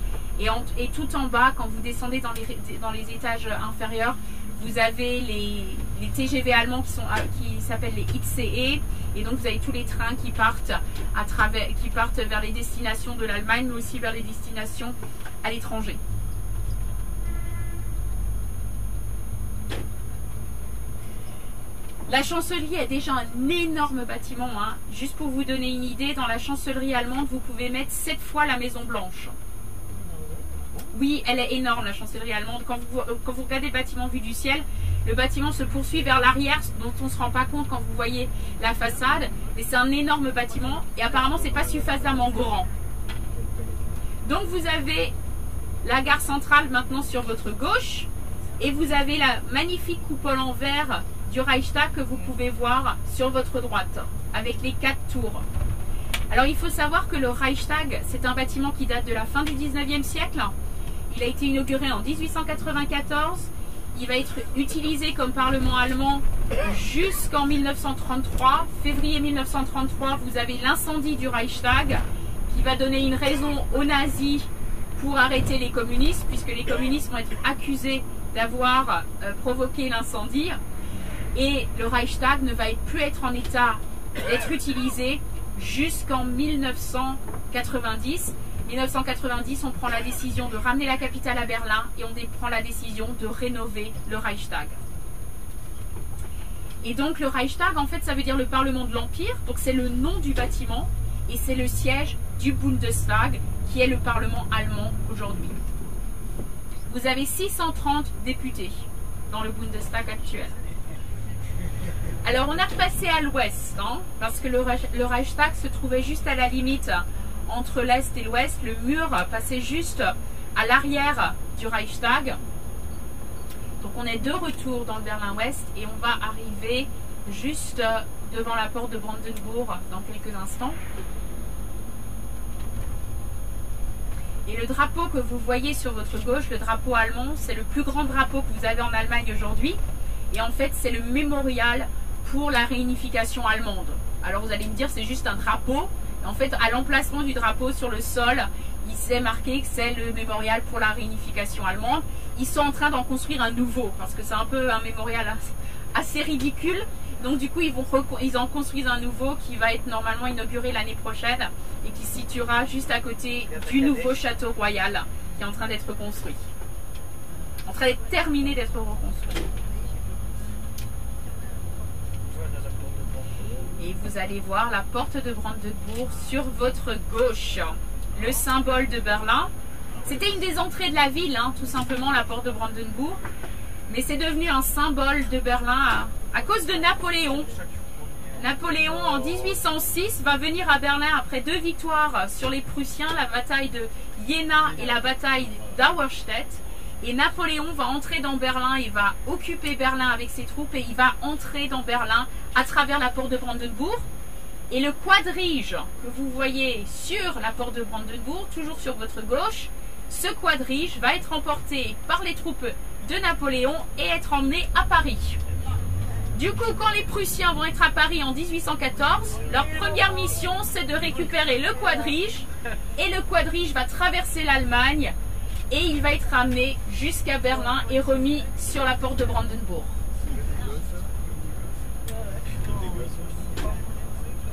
Et tout en bas, quand vous descendez dans les étages inférieurs, vous avez les TGV allemands qui s'appellent les ICE. Et donc, vous avez tous les trains qui partent vers les destinations de l'Allemagne, mais aussi vers les destinations à l'étranger. La chancellerie est déjà un énorme bâtiment. Hein. Juste pour vous donner une idée, dans la chancellerie allemande, vous pouvez mettre 7 fois la Maison Blanche. Oui, elle est énorme, la chancellerie allemande. Quand vous regardez le bâtiment vu du ciel, le bâtiment se poursuit vers l'arrière, dont on ne se rend pas compte quand vous voyez la façade. Mais c'est un énorme bâtiment et apparemment, ce n'est pas suffisamment grand. Donc, vous avez la gare centrale maintenant sur votre gauche et vous avez la magnifique coupole en verre du Reichstag que vous pouvez voir sur votre droite avec les 4 tours. Alors il faut savoir que le Reichstag, c'est un bâtiment qui date de la fin du 19e siècle. Il a été inauguré en 1894. Il va être utilisé comme parlement allemand jusqu'en 1933. Février 1933, vous avez l'incendie du Reichstag qui va donner une raison aux nazis pour arrêter les communistes, puisque les communistes vont être accusés d'avoir provoqué l'incendie. Et le Reichstag ne va plus être en état d'être utilisé jusqu'en 1990. 1990, on prend la décision de ramener la capitale à Berlin et on prend la décision de rénover le Reichstag. Et donc le Reichstag, en fait, ça veut dire le Parlement de l'Empire. Donc c'est le nom du bâtiment et c'est le siège du Bundestag qui est le Parlement allemand aujourd'hui. Vous avez 630 députés dans le Bundestag actuel. Alors on a repassé à l'ouest, hein, parce que le Reichstag se trouvait juste à la limite entre l'est et l'ouest. Le mur passait juste à l'arrière du Reichstag. Donc on est de retour dans le Berlin-Ouest et on va arriver juste devant la porte de Brandenburg dans quelques instants. Et le drapeau que vous voyez sur votre gauche, le drapeau allemand, c'est le plus grand drapeau que vous avez en Allemagne aujourd'hui. Et en fait, c'est le mémorial pour la réunification allemande. Alors vous allez me dire, c'est juste un drapeau. En fait, à l'emplacement du drapeau sur le sol, il est marqué que c'est le mémorial pour la réunification allemande. Ils sont en train d'en construire un nouveau, parce que c'est un peu un mémorial assez ridicule. Donc du coup, ils en construisent un nouveau qui va être normalement inauguré l'année prochaine et qui se situera juste à côté du nouveau château royal qui est en train d'être construit. En train d'être terminé d'être reconstruit. Et vous allez voir la porte de Brandenbourg sur votre gauche. Le symbole de Berlin. C'était une des entrées de la ville, hein, tout simplement, la porte de Brandenbourg. Mais c'est devenu un symbole de Berlin à cause de Napoléon. Napoléon, en 1806, va venir à Berlin après 2 victoires sur les Prussiens, la bataille de Jena et la bataille d'Auerstedt. Et Napoléon va entrer dans Berlin, il va occuper Berlin avec ses troupes et il va entrer dans Berlin à travers la porte de Brandenbourg. Et le quadrige que vous voyez sur la porte de Brandenbourg, toujours sur votre gauche, ce quadrige va être emporté par les troupes de Napoléon et être emmené à Paris. Du coup, quand les Prussiens vont être à Paris en 1814, leur première mission, c'est de récupérer le quadrige. Et le quadrige va traverser l'Allemagne et il va être amené jusqu'à Berlin et remis sur la porte de Brandenbourg.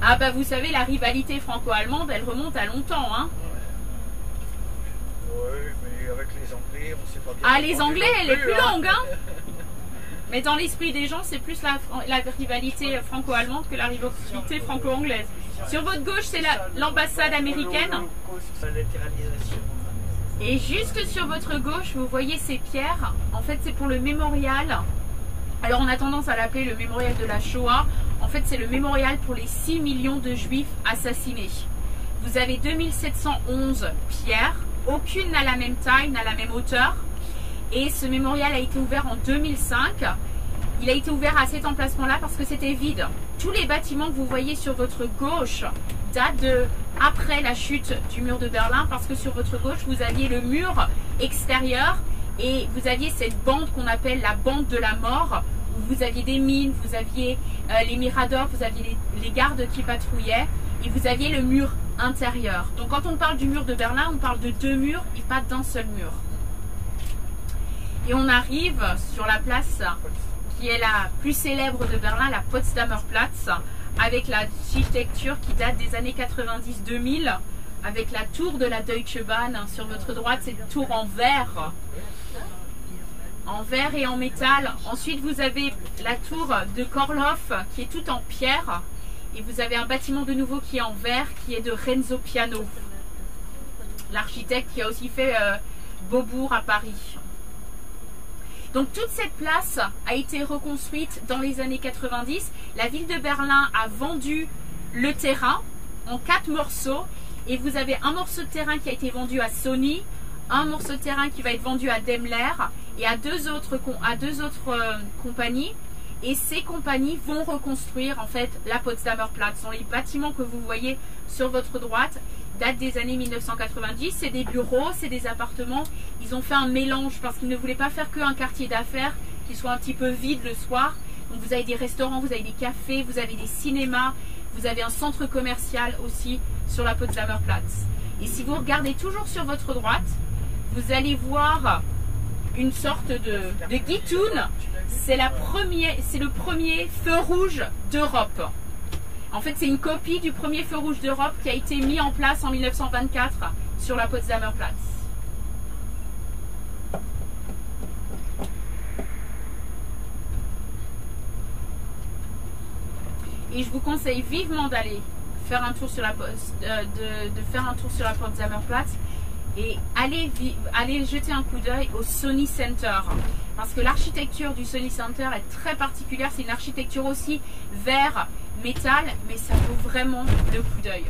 Ah bah vous savez, la rivalité franco-allemande, elle remonte à longtemps, hein. Oui, mais avec les Anglais, on sait pas bien. Ah, les Anglais, elle est plus longue, hein. Mais dans l'esprit des gens, c'est plus la rivalité franco-allemande que la rivalité franco-anglaise. Sur votre gauche, c'est l'ambassade américaine. Et juste sur votre gauche, vous voyez ces pierres. En fait, c'est pour le mémorial. Alors, on a tendance à l'appeler le mémorial de la Shoah. En fait, c'est le mémorial pour les 6 millions de juifs assassinés. Vous avez 2711 pierres. Aucune n'a la même taille, n'a la même hauteur. Et ce mémorial a été ouvert en 2005. Il a été ouvert à cet emplacement-là parce que c'était vide. Tous les bâtiments que vous voyez sur votre gauche datent de après la chute du mur de Berlin, parce que sur votre gauche, vous aviez le mur extérieur et vous aviez cette bande qu'on appelle la bande de la mort, où vous aviez des mines, vous aviez les miradors, vous aviez les gardes qui patrouillaient et vous aviez le mur intérieur. Donc quand on parle du mur de Berlin, on parle de 2 murs et pas d'un seul mur. Et on arrive sur la place qui est la plus célèbre de Berlin, la Potsdamer Platz, avec l'architecture qui date des années 90-2000, avec la tour de la Deutsche Bahn. Sur votre droite, c'est une tour en verre et en métal. Ensuite, vous avez la tour de Korloff qui est toute en pierre. Et vous avez un bâtiment de nouveau qui est en verre, qui est de Renzo Piano, l'architecte qui a aussi fait Beaubourg à Paris. Donc toute cette place a été reconstruite dans les années 90. La ville de Berlin a vendu le terrain en 4 morceaux. Et vous avez un morceau de terrain qui a été vendu à Sony, un morceau de terrain qui va être vendu à Daimler et à deux autres compagnies. Et ces compagnies vont reconstruire en fait la Potsdamer Platz. Ce sont les bâtiments que vous voyez sur votre droite, datent des années 1990. C'est des bureaux, c'est des appartements. Ils ont fait un mélange parce qu'ils ne voulaient pas faire qu'un quartier d'affaires qui soit un petit peu vide le soir. Donc vous avez des restaurants, vous avez des cafés, vous avez des cinémas, vous avez un centre commercial aussi sur la Potsdamer Platz. Et si vous regardez toujours sur votre droite, vous allez voir une sorte de guitoune. C'est le premier feu rouge d'Europe. En fait, c'est une copie du premier feu rouge d'Europe qui a été mis en place en 1924 sur la Potsdamer Platz. Et je vous conseille vivement d'aller faire un tour sur la Potsdamer Platz et allez jeter un coup d'œil au Sony Center. Parce que l'architecture du Sony Center est très particulière. C'est une architecture aussi verre, métal, mais ça vaut vraiment le coup d'œil.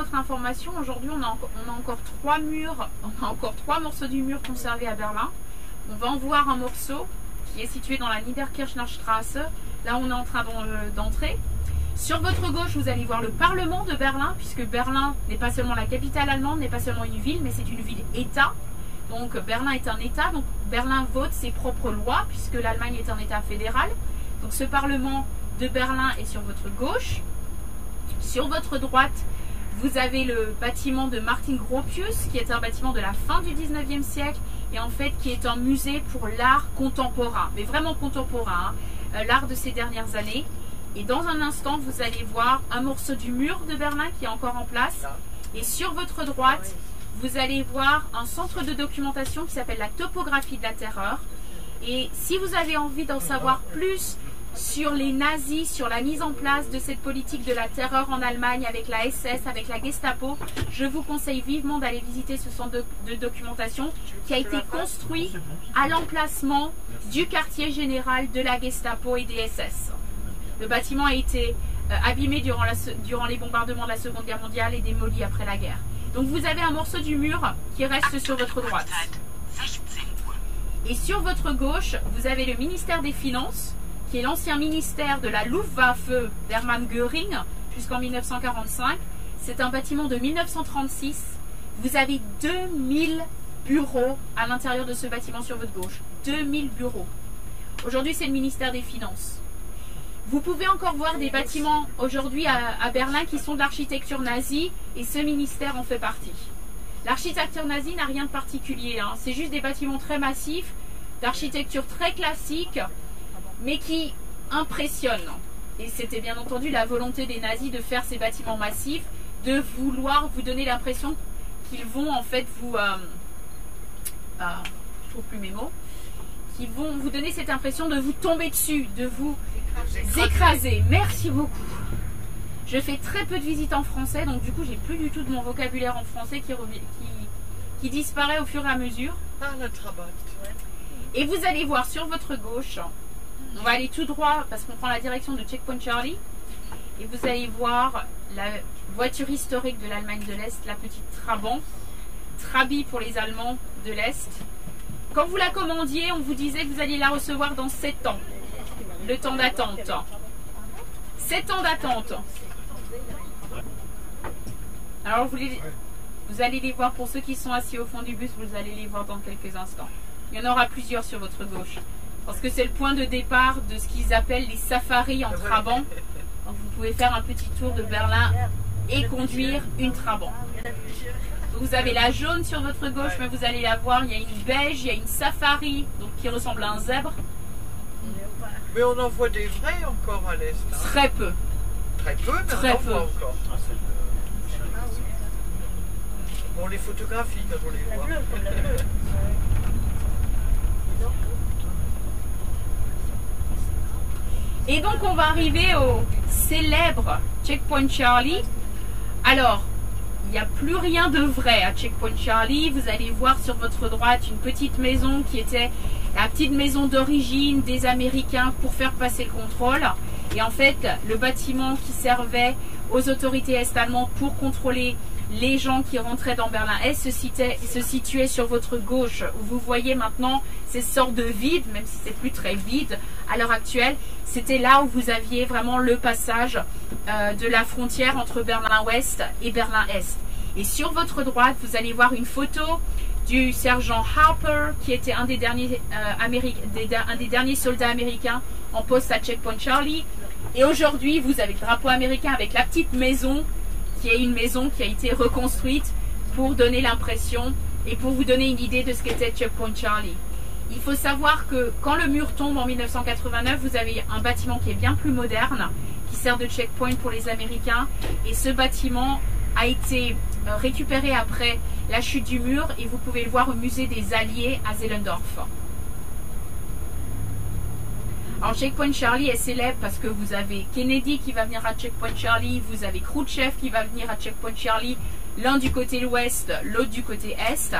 votre information, aujourd'hui on a encore 3 murs, on a encore 3 morceaux du mur conservés à Berlin. On va en voir un morceau qui est situé dans la Niederkirchner Straße. Là on est en train d'entrer. Sur votre gauche, vous allez voir le Parlement de Berlin, puisque Berlin n'est pas seulement la capitale allemande, n'est pas seulement une ville, mais c'est une ville-État. Donc Berlin est un État, donc Berlin vote ses propres lois, puisque l'Allemagne est un État fédéral. Donc ce Parlement de Berlin est sur votre gauche. Sur votre droite, vous avez le bâtiment de Martin Gropius, qui est un bâtiment de la fin du 19e siècle, et en fait qui est un musée pour l'art contemporain, mais vraiment contemporain, hein, l'art de ces dernières années. Et dans un instant, vous allez voir un morceau du mur de Berlin qui est encore en place. Et sur votre droite, vous allez voir un centre de documentation qui s'appelle la topographie de la terreur. Et si vous avez envie d'en savoir plus sur les nazis, sur la mise en place de cette politique de la terreur en Allemagne avec la SS, avec la Gestapo, je vous conseille vivement d'aller visiter ce centre de documentation qui a été construit à l'emplacement du quartier général de la Gestapo et des SS. Le bâtiment a été abîmé durant les bombardements de la Seconde Guerre mondiale et démoli après la guerre. Donc vous avez un morceau du mur qui reste sur votre droite. Et sur votre gauche, vous avez le ministère des Finances, qui est l'ancien ministère de la Luftwaffe d'Hermann Göring jusqu'en 1945. C'est un bâtiment de 1936. Vous avez 2000 bureaux à l'intérieur de ce bâtiment sur votre gauche. 2000 bureaux. Aujourd'hui, c'est le ministère des Finances. Vous pouvez encore voir des bâtiments aujourd'hui à Berlin qui sont de l'architecture nazie et ce ministère en fait partie. L'architecture nazie n'a rien de particulier, hein. C'est juste des bâtiments très massifs, d'architecture très classique, mais qui impressionnent. Et c'était bien entendu la volonté des nazis de faire ces bâtiments massifs, de vouloir vous donner l'impression qu'ils vont en fait vous... je trouve plus mes mots. Qui vont vous donner cette impression de vous tomber dessus, de vous écraser. Merci beaucoup. Je fais très peu de visites en français, donc du coup j'ai plus du tout de mon vocabulaire en français qui disparaît au fur et à mesure. Ah, la trabatte. Et vous allez voir sur votre gauche, on va aller tout droit parce qu'on prend la direction de Checkpoint Charlie, et vous allez voir la voiture historique de l'Allemagne de l'Est, la petite Trabant, Trabi pour les Allemands de l'Est. Quand vous la commandiez, on vous disait que vous alliez la recevoir dans 7 ans. Le temps d'attente. 7 ans d'attente. Alors vous allez les voir, pour ceux qui sont assis au fond du bus, vous allez les voir dans quelques instants. Il y en aura plusieurs sur votre gauche. Parce que c'est le point de départ de ce qu'ils appellent les safaris en Trabant. Donc vous pouvez faire un petit tour de Berlin et conduire une Trabant. Vous avez la jaune sur votre gauche, mais vous allez la voir, il y a une beige, il y a une safari, donc qui ressemble à un zèbre. Mais on en voit des vrais encore à l'Est. Hein. Très peu. Très peu, mais très on en peu. voit encore. On les photographie quand on les voit. Et donc on va arriver au célèbre Checkpoint Charlie. Alors, il n'y a plus rien de vrai à Checkpoint Charlie. Vous allez voir sur votre droite une petite maison qui était la petite maison d'origine des Américains pour faire passer le contrôle. Et en fait, le bâtiment qui servait aux autorités est-allemandes pour contrôler les gens qui rentraient dans Berlin-Est se situait sur votre gauche, où vous voyez maintenant ces sortes de vides, même si c'est plus très vide à l'heure actuelle. C'était là où vous aviez vraiment le passage de la frontière entre Berlin-Ouest et Berlin-Est. Et sur votre droite, vous allez voir une photo du sergent Harper, qui était un des derniers, un des derniers soldats américains en poste à Checkpoint Charlie. Et aujourd'hui, vous avez le drapeau américain avec la petite maison, qui est une maison qui a été reconstruite pour donner l'impression et pour vous donner une idée de ce qu'était Checkpoint Charlie. Il faut savoir que quand le mur tombe en 1989, vous avez un bâtiment qui est bien plus moderne, qui sert de checkpoint pour les Américains. Et ce bâtiment a été récupéré après la chute du mur et vous pouvez le voir au musée des Alliés à Zehlendorf. Alors Checkpoint Charlie est célèbre parce que vous avez Kennedy qui va venir à Checkpoint Charlie, vous avez Khrouchtchev qui va venir à Checkpoint Charlie, l'un du côté ouest, l'autre du côté est.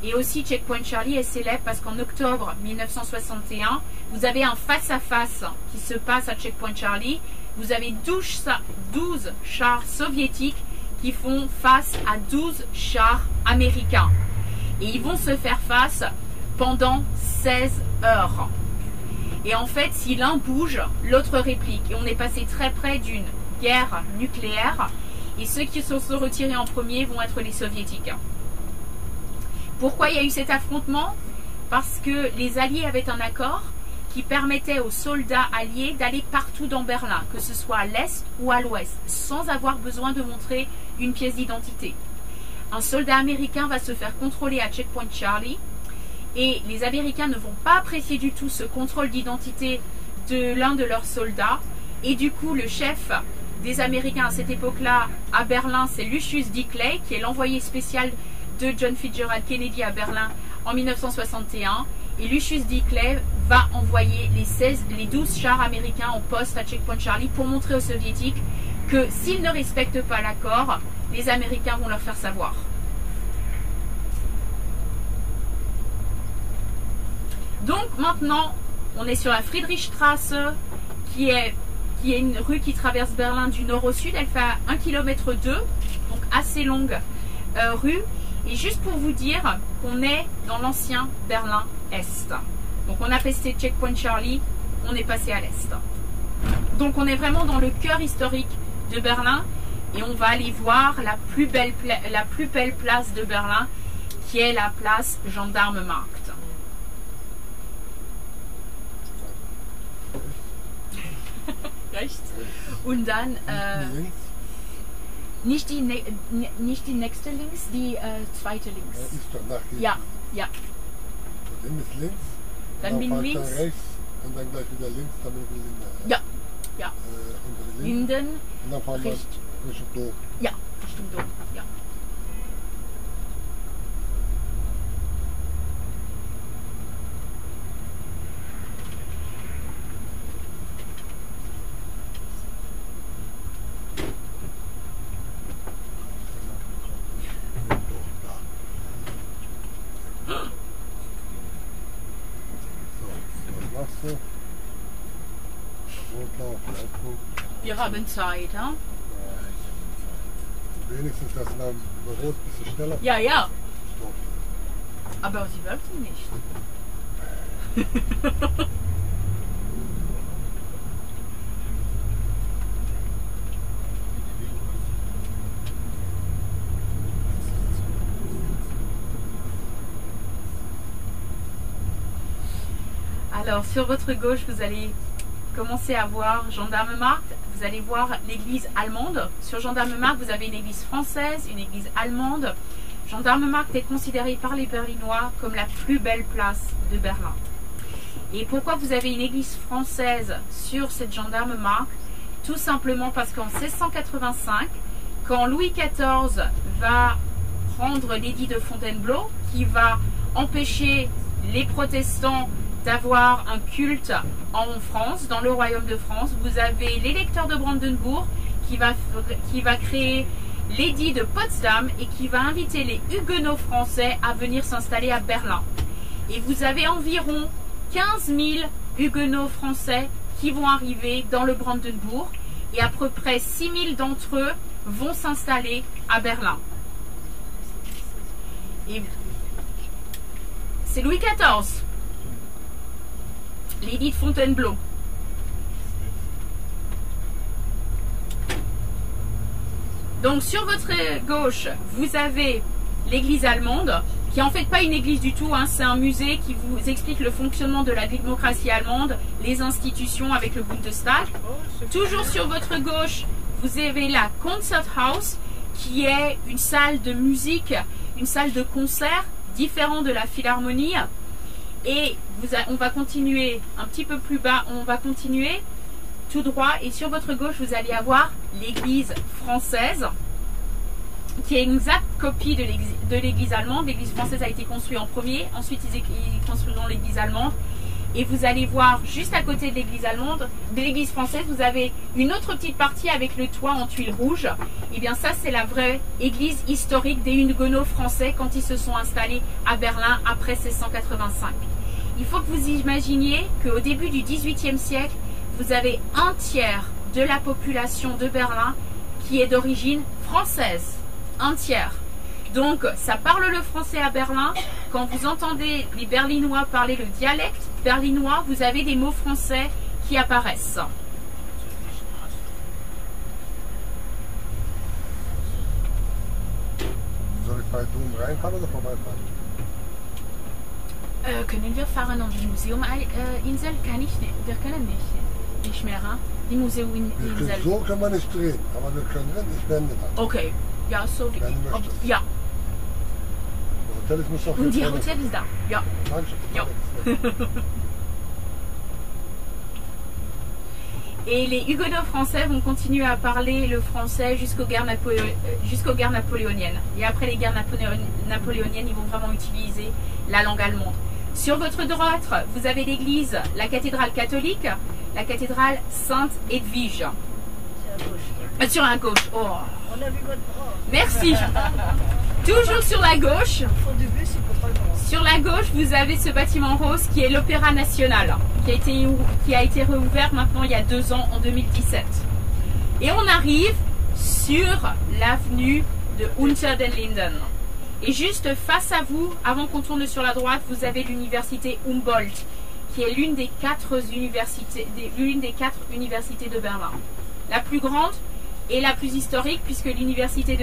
Et aussi Checkpoint Charlie est célèbre parce qu'en octobre 1961, vous avez un face-à-face qui se passe à Checkpoint Charlie. Vous avez 12 chars soviétiques qui font face à 12 chars américains. Et ils vont se faire face pendant 16 heures. Et en fait, si l'un bouge, l'autre réplique. Et on est passé très près d'une guerre nucléaire. Et ceux qui se sont retirés en premier vont être les soviétiques. Pourquoi il y a eu cet affrontement? Parce que les Alliés avaient un accord qui permettait aux soldats alliés d'aller partout dans Berlin, que ce soit à l'est ou à l'ouest, sans avoir besoin de montrer une pièce d'identité. Un soldat américain va se faire contrôler à Checkpoint Charlie et les Américains ne vont pas apprécier du tout ce contrôle d'identité de l'un de leurs soldats. Et du coup, le chef des Américains à cette époque-là à Berlin, c'est Lucius Dickley, qui est l'envoyé spécial de John Fitzgerald Kennedy à Berlin en 1961. Et Lucius Dickley va envoyer les 12 chars américains en poste à Checkpoint Charlie pour montrer aux soviétiques que s'ils ne respectent pas l'accord, les Américains vont leur faire savoir. Donc maintenant, on est sur la Friedrichstraße, qui est une rue qui traverse Berlin du nord au sud. Elle fait 1,2 km, donc assez longue rue. Et juste pour vous dire qu'on est dans l'ancien Berlin-Est. Donc on a passé Checkpoint Charlie, on est passé à l'Est. Donc on est vraiment dans le cœur historique de Berlin. Et on va aller voir la plus belle place de Berlin, qui est la place Gendarmenmarkt. Rechts. Und dann nicht die nächste links, die zweite links. Ja, ja. Dann ist links. Dann bin links. Dann rechts und dann gleich wieder links, damit wir ja, ja. Linden. Und dann fahren wir Richtung Dom. Ja, Richtung Dom, ja. Wir haben Zeit, ja? Wenigstens, dass man über Rot ein bisschen schneller. Ja, ja. Aber sie wollten nicht. Alors, sur votre gauche, vous allez commencer à voir Gendarmenmarkt. Vous allez voir l'église allemande. Sur Gendarmenmarkt, vous avez une église française, une église allemande. Gendarmenmarkt est considéré par les Berlinois comme la plus belle place de Berlin. Et pourquoi vous avez une église française sur cette Gendarmenmarkt? Tout simplement parce qu'en 1685, quand Louis XIV va prendre l'édit de Fontainebleau, qui va empêcher les protestants d'avoir un culte en France, dans le royaume de France, vous avez l'électeur de Brandenbourg qui va créer l'édit de Potsdam et qui va inviter les huguenots français à venir s'installer à Berlin. Et vous avez environ 15 000 huguenots français qui vont arriver dans le Brandenbourg et à peu près 6 000 d'entre eux vont s'installer à Berlin. Et c'est Louis XIV. L'édit de Fontainebleau. Donc sur votre gauche, vous avez l'église allemande, qui est en fait pas une église du tout, hein, c'est un musée qui vous explique le fonctionnement de la démocratie allemande, les institutions avec le Bundestag. Toujours sur votre gauche, vous avez la Konzerthaus, qui est une salle de musique, une salle de concert, différente de la Philharmonie. Et on va continuer un petit peu plus bas, on va continuer tout droit. Et sur votre gauche, vous allez avoir l'église française, qui est une exacte copie de l'église allemande. L'église française a été construite en premier, ensuite ils construiront l'église allemande. Et vous allez voir juste à côté de l'église allemande, de l'église française, vous avez une autre petite partie avec le toit en tuiles rouges. Et bien ça, c'est la vraie église historique des huguenots français quand ils se sont installés à Berlin après 1685. Il faut que vous imaginiez qu'au début du XVIIIe siècle, vous avez un tiers de la population de Berlin qui est d'origine française, entière. Donc, ça parle le français à Berlin. Quand vous entendez les Berlinois parler le dialecte berlinois, vous avez des mots français qui apparaissent. Soll ich bei Dom reinfahren oder vorbeifahren? Können wir fahren um die Museuminsel? Kann ich nicht. Wir können nicht mehr. Hein? Die Museuminsel. So können wir nicht drehen, aber wir können, ich wende dann. Okay. Ja, so wie. Wenn du möchtest. Ja. Das Hotel muss doch Und die vorne Hotel sein. ist da. Ja. Dankeschön. Ja. Et les huguenots français vont continuer à parler le français jusqu'aux guerres napoléoniennes. Et après les guerres napoléoniennes, ils vont vraiment utiliser la langue allemande. Sur votre droite, vous avez l'église, la cathédrale catholique, la cathédrale Sainte-Edwige. Sur la gauche. Oh. On a vu votre bras. Merci. Toujours sur la gauche. Au fond du bus, il faut pas le voir. Sur la gauche, vous avez ce bâtiment rose qui est l'Opéra National, qui a été réouvert maintenant il y a 2 ans, en 2017. Et on arrive sur l'avenue de Unter den Linden. Et juste face à vous, avant qu'on tourne sur la droite, vous avez l'université Humboldt, qui est l'une des 4 universités de Berlin. La plus grande et la plus historique, puisque l'université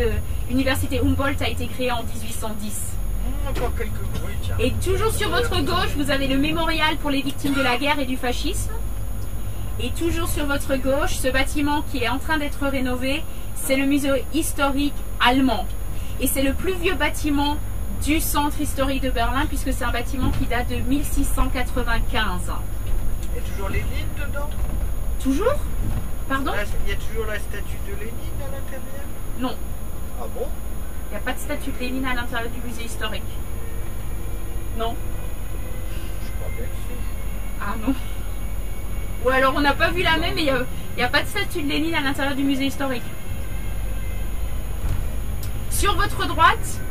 Humboldt a été créée en 1810. Encore quelques bruits, tiens. Et toujours sur votre gauche, vous avez le mémorial pour les victimes de la guerre et du fascisme. Et toujours sur votre gauche, ce bâtiment qui est en train d'être rénové, c'est le musée historique allemand. Et c'est le plus vieux bâtiment du centre historique de Berlin, puisque c'est un bâtiment qui date de 1695. Il y a toujours Lénine dedans? Toujours? Pardon? Il y a toujours la statue de Lénine à l'intérieur? Non. Ah bon? Il n'y a pas de statue de Lénine à l'intérieur du musée historique. Non. Je crois bien que si. Ah non. Ou alors on n'a pas vu la même, mais il n'y a pas de statue de Lénine à l'intérieur du musée historique. Sur votre droite,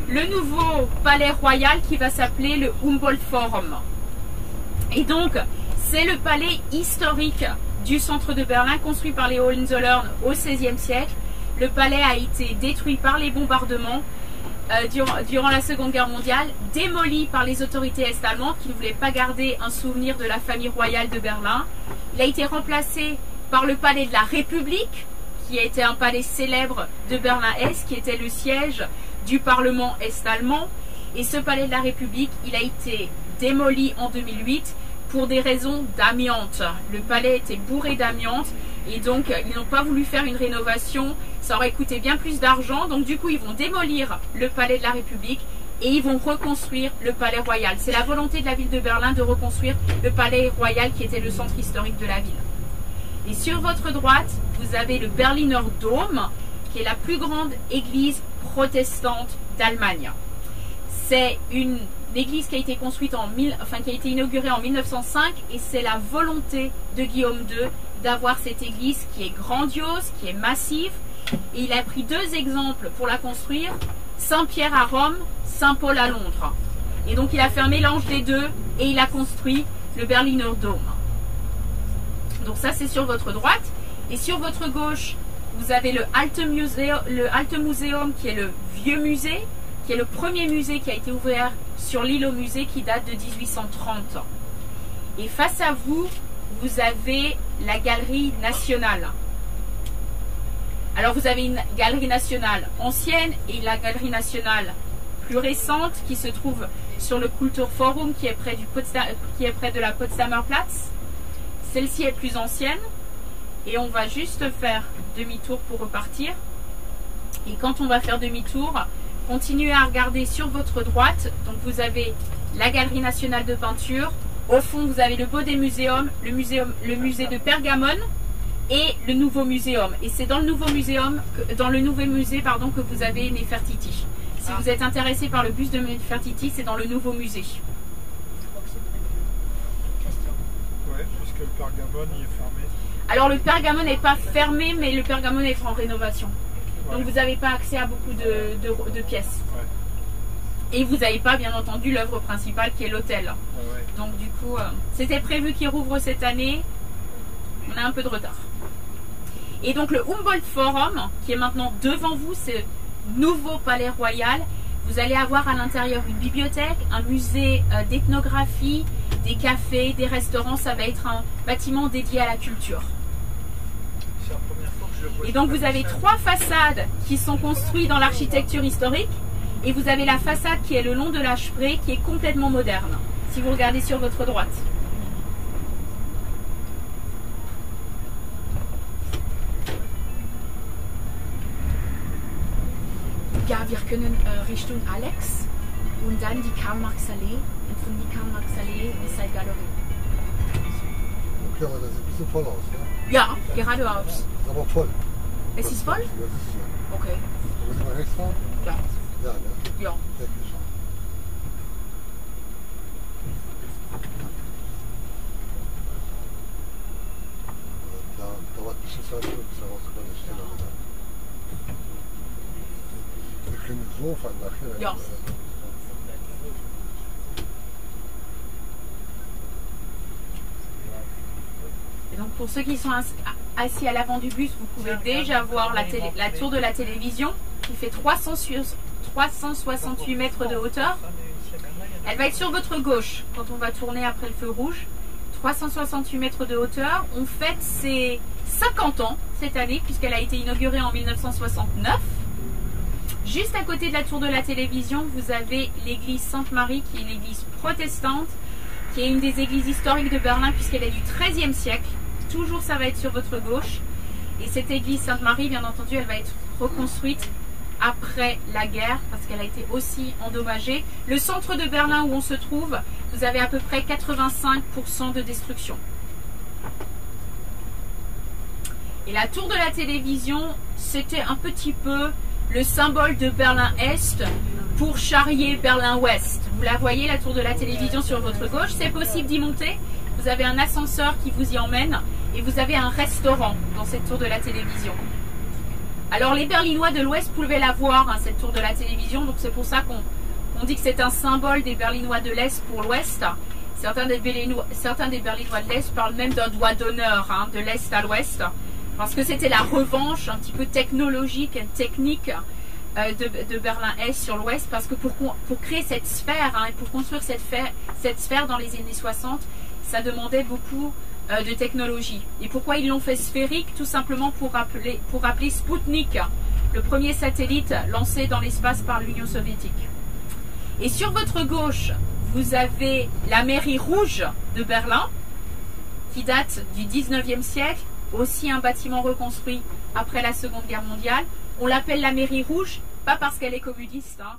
le nouveau palais royal qui va s'appeler le Humboldt Forum. Et donc, c'est le palais historique du centre de Berlin, construit par les Hohenzollern au XVIe siècle. Le palais a été détruit par les bombardements durant la Seconde Guerre mondiale, démoli par les autorités est-allemandes qui ne voulaient pas garder un souvenir de la famille royale de Berlin. Il a été remplacé par le palais de la République, qui était un palais célèbre de Berlin-Est, qui était le siège du Parlement est-allemand. Et ce palais de la République, il a été démoli en 2008 pour des raisons d'amiante. Le palais était bourré d'amiante et donc ils n'ont pas voulu faire une rénovation. Ça aurait coûté bien plus d'argent. Donc du coup, ils vont démolir le palais de la République et ils vont reconstruire le palais royal. C'est la volonté de la ville de Berlin de reconstruire le palais royal qui était le centre historique de la ville. Et sur votre droite, vous avez le Berliner Dom, qui est la plus grande église protestante d'Allemagne. C'est une église qui a été construite qui a été inaugurée en 1905 et c'est la volonté de Guillaume II d'avoir cette église qui est grandiose, qui est massive. Et il a pris 2 exemples pour la construire, Saint-Pierre à Rome, Saint-Paul à Londres. Et donc il a fait un mélange des deux et il a construit le Berliner Dom. Donc ça c'est sur votre droite. Et sur votre gauche, vous avez le Alte Museum qui est le vieux musée, qui est le premier musée qui a été ouvert sur l'île au musée qui date de 1830. Et face à vous, vous avez la Galerie Nationale. Alors vous avez une Galerie Nationale ancienne et la Galerie Nationale plus récente qui se trouve sur le Kulturforum qui est près de la Potsdamer Platz. Celle-ci est plus ancienne et on va juste faire demi-tour pour repartir. Et quand on va faire demi-tour, continuez à regarder sur votre droite. Donc vous avez la Galerie Nationale de Peinture. Au fond, vous avez le Bode-Museum, le musée de Pergamon et le nouveau muséum. Et c'est dans le nouveau musée que vous avez Nefertiti. Si vous êtes intéressé par le buste de Nefertiti, c'est dans le nouveau musée. Oui, puisque le Pergamon il est fermé. Alors le Pergamon n'est pas fermé, mais le Pergamon est en rénovation. Ouais. Donc vous n'avez pas accès à beaucoup de pièces. Ouais. Et vous n'avez pas, bien entendu, l'œuvre principale qui est l'hôtel. Ouais. Donc du coup, c'était prévu qu'il rouvre cette année. On a un peu de retard. Et donc le Humboldt Forum, qui est maintenant devant vous, c'est le nouveau palais royal. Vous allez avoir à l'intérieur une bibliothèque, un musée d'ethnographie, des cafés, des restaurants. Ça va être un bâtiment dédié à la culture. C'est la première fois que je le vois. Et donc vous avez 3 façades qui sont construites dans l'architecture historique. Et vous avez la façade qui est le long de la Spree, qui est complètement moderne. Si vous regardez sur votre droite. Ja, wir können Richtung Alex und dann die Karl-Marx-Allee und von die Karl-Marx-Allee bis zur Galerie. Okay, aber das sieht ein bisschen voll aus, ne? Ja, geradeaus. Das ist aber voll. Es ist voll? Ja, das ist ja. Okay. Wollen wir mal rechts fahren? Ja. Ja, ne? Ja. Denke ich schon. Da dauert ein bisschen Zeit, bis er rauskommt, ist schneller wieder. Wir können so fahren nachher. Ja. Et donc pour ceux qui sont assis à l'avant du bus, vous pouvez déjà voir la tour de la télévision qui fait 368 mètres de hauteur. Elle va être sur votre gauche quand on va tourner après le feu rouge. 368 mètres de hauteur. On fête ses 50 ans cette année puisqu'elle a été inaugurée en 1969. Juste à côté de la tour de la télévision, vous avez l'église Sainte-Marie qui est une église protestante, qui est une des églises historiques de Berlin puisqu'elle est du XIIIe siècle. Toujours ça va être sur votre gauche. Et cette église Sainte-Marie, bien entendu, elle va être reconstruite après la guerre parce qu'elle a été aussi endommagée. Le centre de Berlin où on se trouve, vous avez à peu près 85% de destruction. Et la tour de la télévision, c'était un petit peu le symbole de Berlin-Est pour charrier Berlin-Ouest. Vous la voyez, la tour de la télévision sur votre gauche. C'est possible d'y monter. Vous avez un ascenseur qui vous y emmène et vous avez un restaurant dans cette tour de la télévision. Alors les Berlinois de l'Ouest pouvaient la voir, hein, cette tour de la télévision, donc c'est pour ça qu'on dit que c'est un symbole des Berlinois de l'Est pour l'Ouest. Certains des Berlinois de l'Est parlent même d'un doigt d'honneur, hein, de l'Est à l'Ouest, parce que c'était la revanche un petit peu technologique et technique de Berlin-Est sur l'Ouest, parce que pour créer cette sphère, hein, et pour construire cette sphère dans les années 60, ça demandait beaucoup de technologie. Et pourquoi ils l'ont fait sphérique? Tout simplement pour rappeler Sputnik, le premier satellite lancé dans l'espace par l'Union soviétique. Et sur votre gauche, vous avez la mairie rouge de Berlin, qui date du 19e siècle, aussi un bâtiment reconstruit après la Seconde Guerre mondiale. On l'appelle la mairie rouge, pas parce qu'elle est communiste, hein.